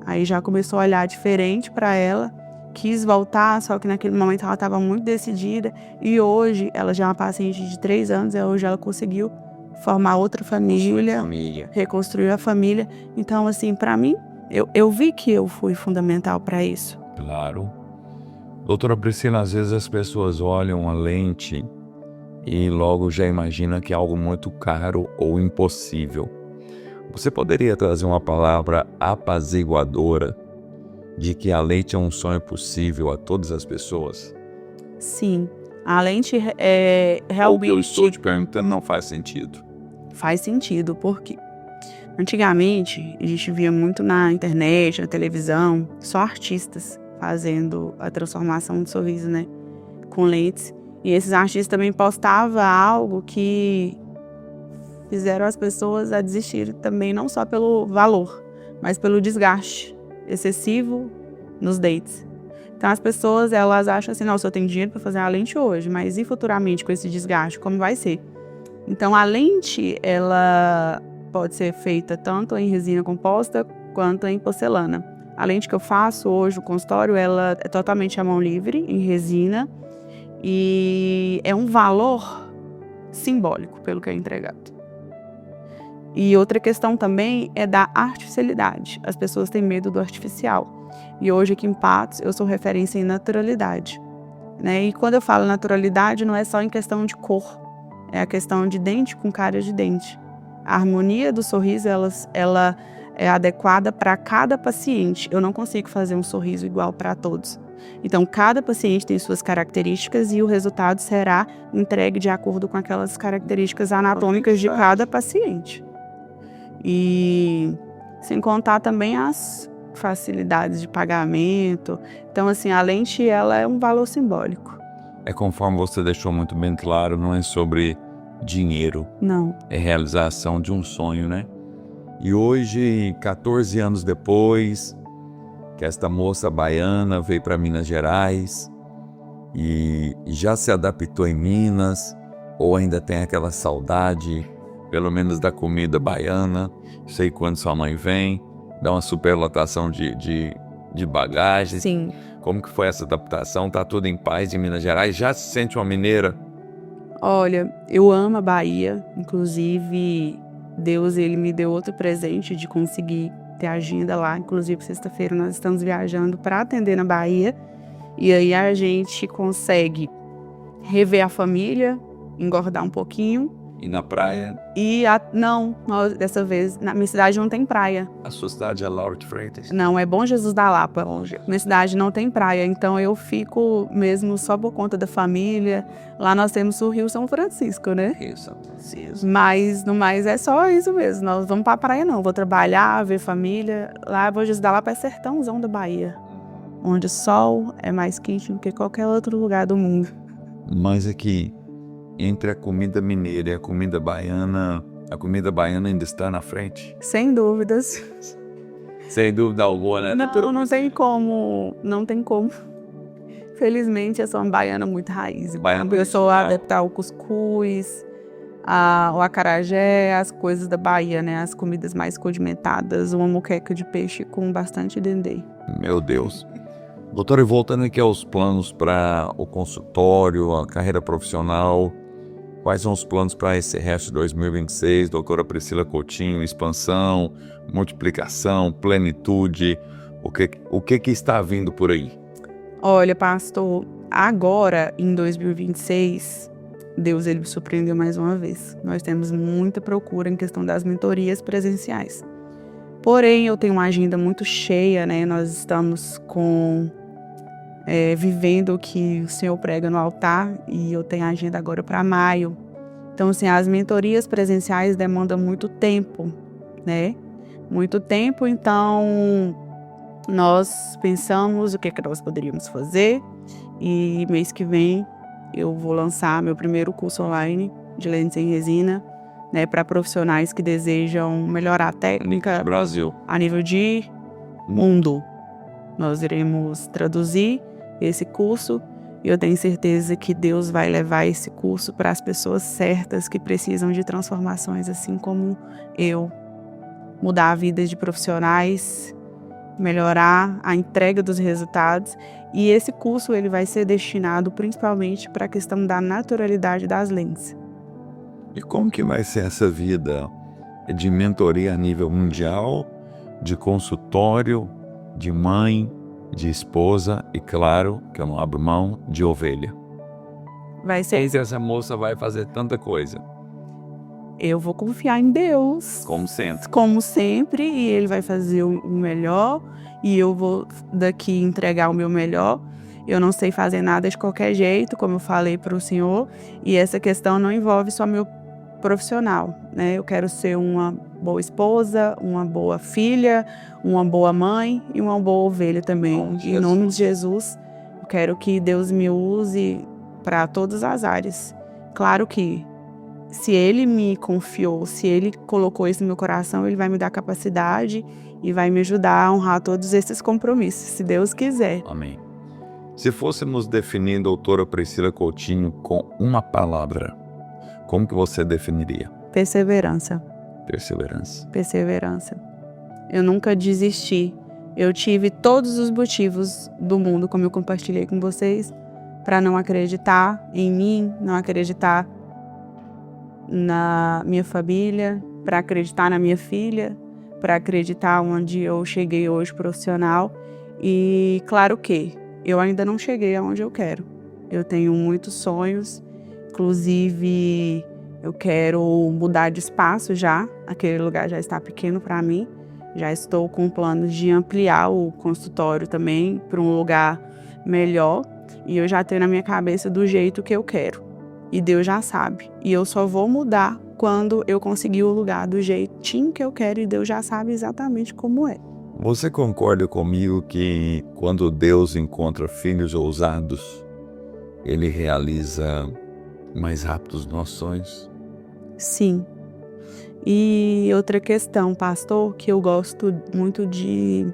aí já começou a olhar diferente para ela, quis voltar, só que naquele momento ela estava muito decidida e hoje ela já é uma paciente de 3 anos, e hoje ela conseguiu formar outra família, reconstruir a família. Então assim, para mim, eu vi que eu fui fundamental para isso. Claro. Doutora Priscila, às vezes as pessoas olham a lente e logo já imaginam que é algo muito caro ou impossível. Você poderia trazer uma palavra apaziguadora de que a lente é um sonho possível a todas as pessoas? Sim, a lente O que eu realmente estou te perguntando não faz sentido. faz sentido, porque antigamente a gente via muito na internet, na televisão, só artistas fazendo a transformação de sorriso, né, com lentes. E esses artistas também postavam algo que fizeram as pessoas a desistir também, não só pelo valor, mas pelo desgaste excessivo nos dentes. Então as pessoas, elas acham assim, nossa, eu tenho dinheiro para fazer a lente hoje, mas e futuramente com esse desgaste, como vai ser? Então a lente, ela pode ser feita tanto em resina composta quanto em porcelana. A lente que eu faço hoje no consultório, ela é totalmente à mão livre, em resina, e é um valor simbólico pelo que é entregado. E outra questão também é da artificialidade. As pessoas têm medo do artificial. E hoje aqui em Patos eu sou referência em naturalidade, né? E quando eu falo naturalidade, não é só em questão de cor, é a questão de dente com cara de dente. A harmonia do sorriso, ela é adequada para cada paciente. Eu não consigo fazer um sorriso igual para todos. Então, cada paciente tem suas características e o resultado será entregue de acordo com aquelas características anatômicas de cada paciente. E sem contar também as facilidades de pagamento. Então, assim, a lente, ela é um valor simbólico. É conforme você deixou muito bem claro, não é sobre dinheiro. Não. É realização de um sonho, né? E hoje, 14 anos depois, que esta moça baiana veio para Minas Gerais e já se adaptou em Minas, ou ainda tem aquela saudade, pelo menos da comida baiana. Sei quando sua mãe vem, dá uma superlotação de bagagens. Sim. Como que foi essa adaptação? Tá tudo em paz em Minas Gerais? Já se sente uma mineira? Olha, eu amo a Bahia, inclusive Deus, ele me deu outro presente de conseguir ter agenda lá. Inclusive, sexta-feira nós estamos viajando para atender na Bahia. E aí a gente consegue rever a família, engordar um pouquinho. E na praia? Não, dessa vez, na minha cidade não tem praia. A sua cidade é Lauro de Freitas? Não, é Bom Jesus da Lapa. Minha cidade não tem praia, então eu fico mesmo só por conta da família. Lá nós temos o Rio São Francisco, né? Rio São Francisco. Mas no mais é só isso mesmo. Nós vamos pra praia não. Vou trabalhar, ver família. Lá Bom Jesus da Lapa é sertãozão da Bahia, onde o sol é mais quente do que qualquer outro lugar do mundo. Mas aqui, entre a comida mineira e a comida baiana ainda está na frente? Sem dúvidas. Sem dúvida alguma, né? Não tem como. Não tem como. Felizmente, eu sou uma baiana muito raiz. Baiana Eu sou muito, adepta ao cuscuz, o acarajé, as coisas da Bahia, né? As comidas mais condimentadas, uma moqueca de peixe com bastante dendê. Meu Deus. Doutora, e voltando aqui aos planos para o consultório, a carreira profissional, quais são os planos para esse resto de 2026? Doutora Priscila Coutinho, expansão, multiplicação, plenitude, o que está vindo por aí? Olha, pastor, agora em 2026, Deus ele me surpreendeu mais uma vez. Nós temos muita procura em questão das mentorias presenciais. Porém, eu tenho uma agenda muito cheia, né? Nós estamos vivendo o que o Senhor prega no altar e eu tenho agenda agora para maio. Então, assim, as mentorias presenciais demandam muito tempo, né? Muito tempo, então nós pensamos o que nós poderíamos fazer e mês que vem eu vou lançar meu primeiro curso online de lentes em resina, né, para profissionais que desejam melhorar a técnica Brasil. a nível de mundo. Nós iremos traduzir esse curso e eu tenho certeza que Deus vai levar esse curso para as pessoas certas que precisam de transformações, assim como eu. Mudar a vida de profissionais, melhorar a entrega dos resultados. E esse curso ele vai ser destinado principalmente para a questão da naturalidade das lentes. E como que vai ser essa vida de mentoria a nível mundial, de consultório, de mãe, de esposa e, claro, que eu não abro mão, de ovelha? Vai ser. Essa moça vai fazer tanta coisa. Eu vou confiar em Deus. Como sempre, e Ele vai fazer o melhor, e eu vou daqui entregar o meu melhor. Eu não sei fazer nada de qualquer jeito, como eu falei para o senhor, e essa questão não envolve só meu profissional, né? Eu quero ser uma boa esposa, uma boa filha, uma boa mãe e uma boa ovelha também. Em nome de Jesus, eu quero que Deus me use para todas as áreas. Claro que se Ele me confiou, se Ele colocou isso no meu coração, Ele vai me dar capacidade e vai me ajudar a honrar todos esses compromissos, se Deus quiser. Amém. Se fôssemos definir doutora Priscila Coutinho com uma palavra, como que você definiria? Perseverança. Perseverança. Eu nunca desisti. Eu tive todos os motivos do mundo, como eu compartilhei com vocês, para não acreditar em mim, não acreditar na minha família, para acreditar na minha filha, para acreditar onde eu cheguei hoje profissional. E claro que eu ainda não cheguei aonde eu quero. Eu tenho muitos sonhos, inclusive eu quero mudar de espaço já, aquele lugar já está pequeno para mim. Já estou com planos de ampliar o consultório também para um lugar melhor e eu já tenho na minha cabeça do jeito que eu quero. E Deus já sabe. E eu só vou mudar quando eu conseguir o lugar do jeitinho que eu quero e Deus já sabe exatamente como é. Você concorda comigo que quando Deus encontra filhos ousados, Ele realiza mais rápido os nossos sonhos? Sim. E outra questão, pastor, que eu gosto muito de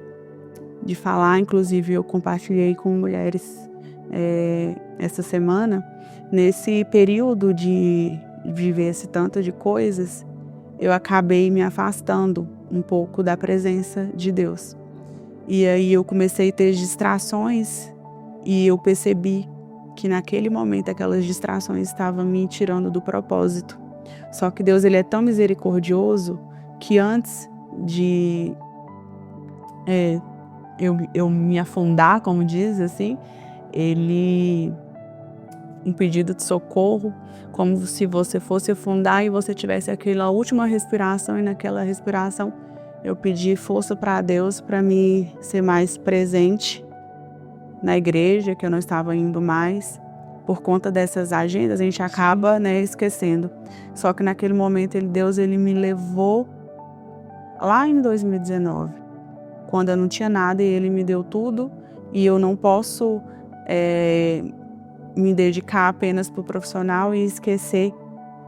falar, inclusive eu compartilhei com mulheres essa semana, nesse período de viver esse tanto de coisas, eu acabei me afastando um pouco da presença de Deus. E aí eu comecei a ter distrações e eu percebi que naquele momento aquelas distrações estavam me tirando do propósito. Só que Deus ele é tão misericordioso que antes de eu me afundar, como diz assim, Ele, um pedido de socorro, como se você fosse afundar e você tivesse aquela última respiração, e naquela respiração eu pedi força para Deus para me ser mais presente na igreja, que eu não estava indo mais. Por conta dessas agendas, a gente acaba, esquecendo. Só que naquele momento, Deus me levou lá em 2019, quando eu não tinha nada e Ele me deu tudo. E eu não posso me dedicar apenas para o profissional e esquecer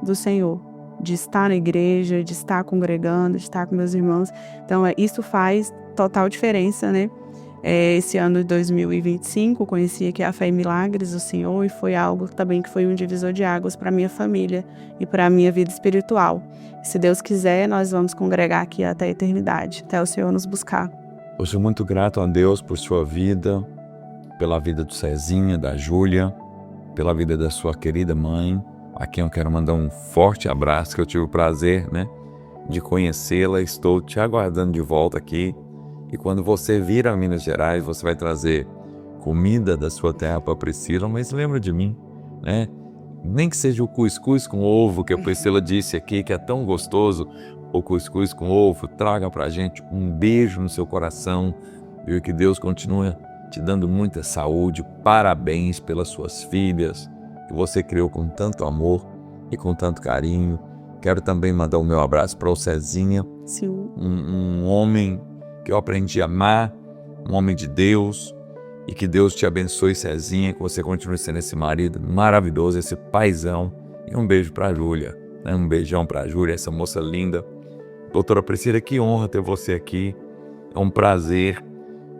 do Senhor, de estar na igreja, de estar congregando, de estar com meus irmãos. Então, isso faz total diferença, né? Esse ano de 2025, conheci aqui a Fé em Milagres do Senhor e foi algo também que foi um divisor de águas para a minha família e para a minha vida espiritual. Se Deus quiser, nós vamos congregar aqui até a eternidade, até o Senhor nos buscar. Eu sou muito grato a Deus por sua vida, pela vida do Cezinha, da Júlia, pela vida da sua querida mãe, a quem eu quero mandar um forte abraço, que eu tive o prazer, de conhecê-la. Estou te aguardando de volta aqui. E quando você vir a Minas Gerais, você vai trazer comida da sua terra para a Priscila, mas lembra de mim, Nem que seja o cuscuz com ovo, que a Priscila disse aqui, que é tão gostoso, o cuscuz com ovo, traga para a gente um beijo no seu coração, e que Deus continue te dando muita saúde, parabéns pelas suas filhas, que você criou com tanto amor, e com tanto carinho. Quero também mandar o meu abraço para o Cezinha, Sim. um homem que eu aprendi a amar, um homem de Deus, e que Deus te abençoe, Cezinha, que você continue sendo esse marido maravilhoso, esse paizão. E um beijo para a Júlia, né? Um beijão para a Júlia, essa moça linda. Doutora Priscila, que honra ter você aqui, é um prazer,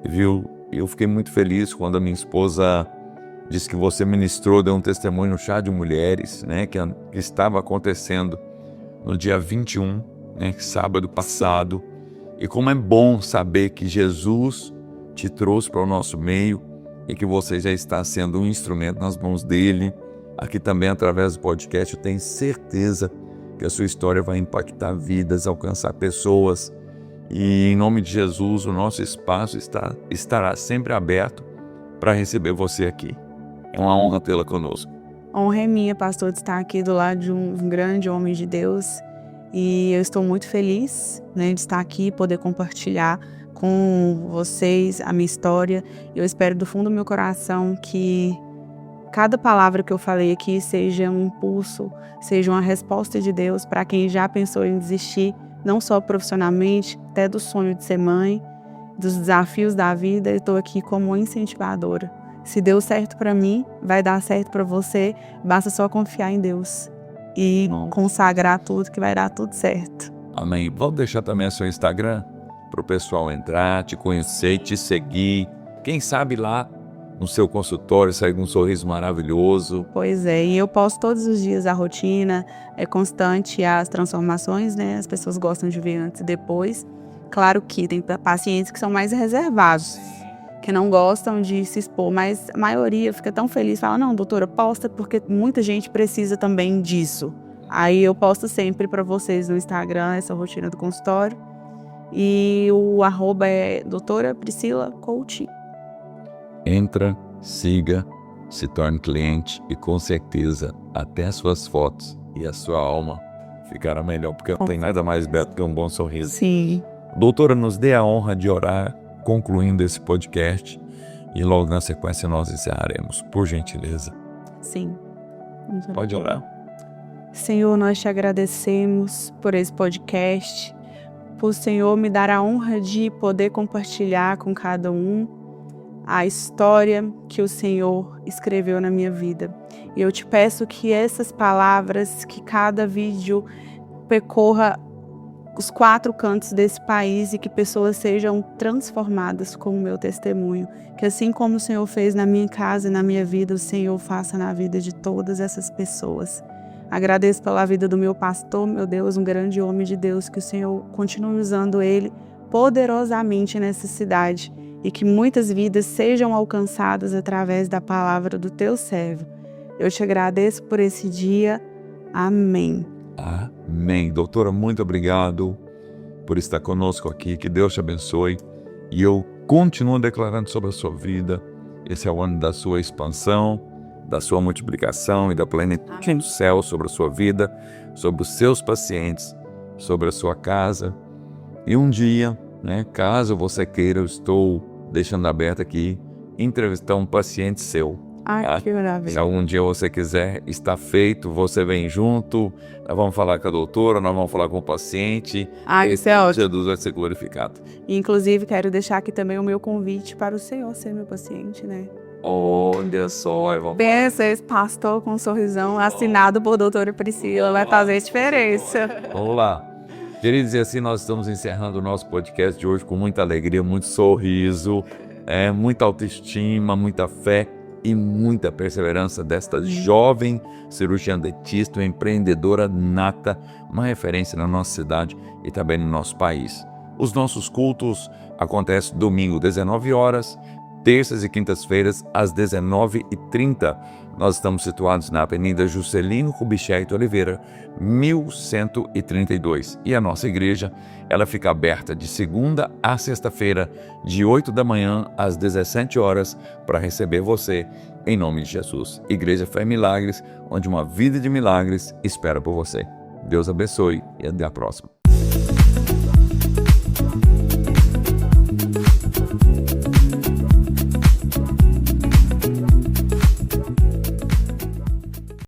viu? Eu fiquei muito feliz quando a minha esposa disse que você ministrou, deu um testemunho no Chá de Mulheres, né? Que estava acontecendo no dia 21, né? Sábado passado. E como é bom saber que Jesus te trouxe para o nosso meio e que você já está sendo um instrumento nas mãos dele. Aqui também, através do podcast, eu tenho certeza que a sua história vai impactar vidas, alcançar pessoas. E em nome de Jesus, o nosso espaço estará sempre aberto para receber você aqui. É uma honra tê-la conosco. A honra é minha, pastor, de estar aqui do lado de um grande homem de Deus. E eu estou muito feliz, né, de estar aqui e poder compartilhar com vocês a minha história. Eu espero do fundo do meu coração que cada palavra que eu falei aqui seja um impulso, seja uma resposta de Deus para quem já pensou em desistir, não só profissionalmente, até do sonho de ser mãe, dos desafios da vida. Eu estou aqui como incentivadora. Se deu certo para mim, vai dar certo para você, basta só confiar em Deus e consagrar tudo que vai dar tudo certo. Amém. Vamos deixar também o seu Instagram para o pessoal entrar, te conhecer, te seguir. Quem sabe lá no seu consultório sair com um sorriso maravilhoso. Pois é, e eu posto todos os dias a rotina, é constante as transformações, né? As pessoas gostam de ver antes e depois. Claro que tem pacientes que são mais reservados, que não gostam de se expor, mas a maioria fica tão feliz, fala, não, doutora, posta, porque muita gente precisa também disso. Aí eu posto sempre para vocês no Instagram essa rotina do consultório. E o @ é doutora Priscila Coutinho. Entra, siga, se torne cliente e com certeza até as suas fotos e a sua alma ficará melhor, porque não tem nada mais belo que um bom sorriso. Sim. Doutora, nos dê a honra de orar, concluindo esse podcast, e logo na sequência nós encerraremos, por gentileza. Sim. Pode orar. Senhor, nós te agradecemos por esse podcast, por o Senhor me dar a honra de poder compartilhar com cada um a história que o Senhor escreveu na minha vida. E eu te peço que essas palavras, que cada vídeo percorra os 4 cantos desse país e que pessoas sejam transformadas com o meu testemunho. Que assim como o Senhor fez na minha casa e na minha vida, o Senhor faça na vida de todas essas pessoas. Agradeço pela vida do meu pastor, meu Deus, um grande homem de Deus, que o Senhor continue usando ele poderosamente nessa cidade e que muitas vidas sejam alcançadas através da palavra do teu servo. Eu te agradeço por esse dia. Amém. Amém. Doutora, muito obrigado por estar conosco aqui. Que Deus te abençoe. E eu continuo declarando sobre a sua vida. Esse é o ano da sua expansão, da sua multiplicação e da plenitude do céu sobre a sua vida, sobre os seus pacientes, sobre a sua casa. E um dia, né, caso você queira, eu estou deixando aberto aqui, entrevistar um paciente seu. Ai, que maravilha. Se algum dia você quiser, está feito, você vem junto, nós vamos falar com a doutora, nós vamos falar com o paciente. Isso é ótimo. Jesus vai ser glorificado. Inclusive, quero deixar aqui também o meu convite para o Senhor ser meu paciente, né? Olha só, vamos... Pensa, esse pastor com um sorrisão assinado por doutora Priscila vai fazer diferença. Vamos lá. Queridos, e assim nós estamos encerrando o nosso podcast de hoje com muita alegria, muito sorriso, muita autoestima, muita fé e muita perseverança desta jovem cirurgiã dentista, empreendedora nata, uma referência na nossa cidade e também no nosso país. Os nossos cultos acontecem domingo, 19 horas, terças e quintas-feiras, às 19h30. Nós estamos situados na Avenida Juscelino Kubitschek Oliveira, 1132. E a nossa igreja, ela fica aberta de segunda a sexta-feira, de 8 da manhã às 17 horas, para receber você, em nome de Jesus. Igreja Fé e Milagres, onde uma vida de milagres espera por você. Deus abençoe e até a próxima.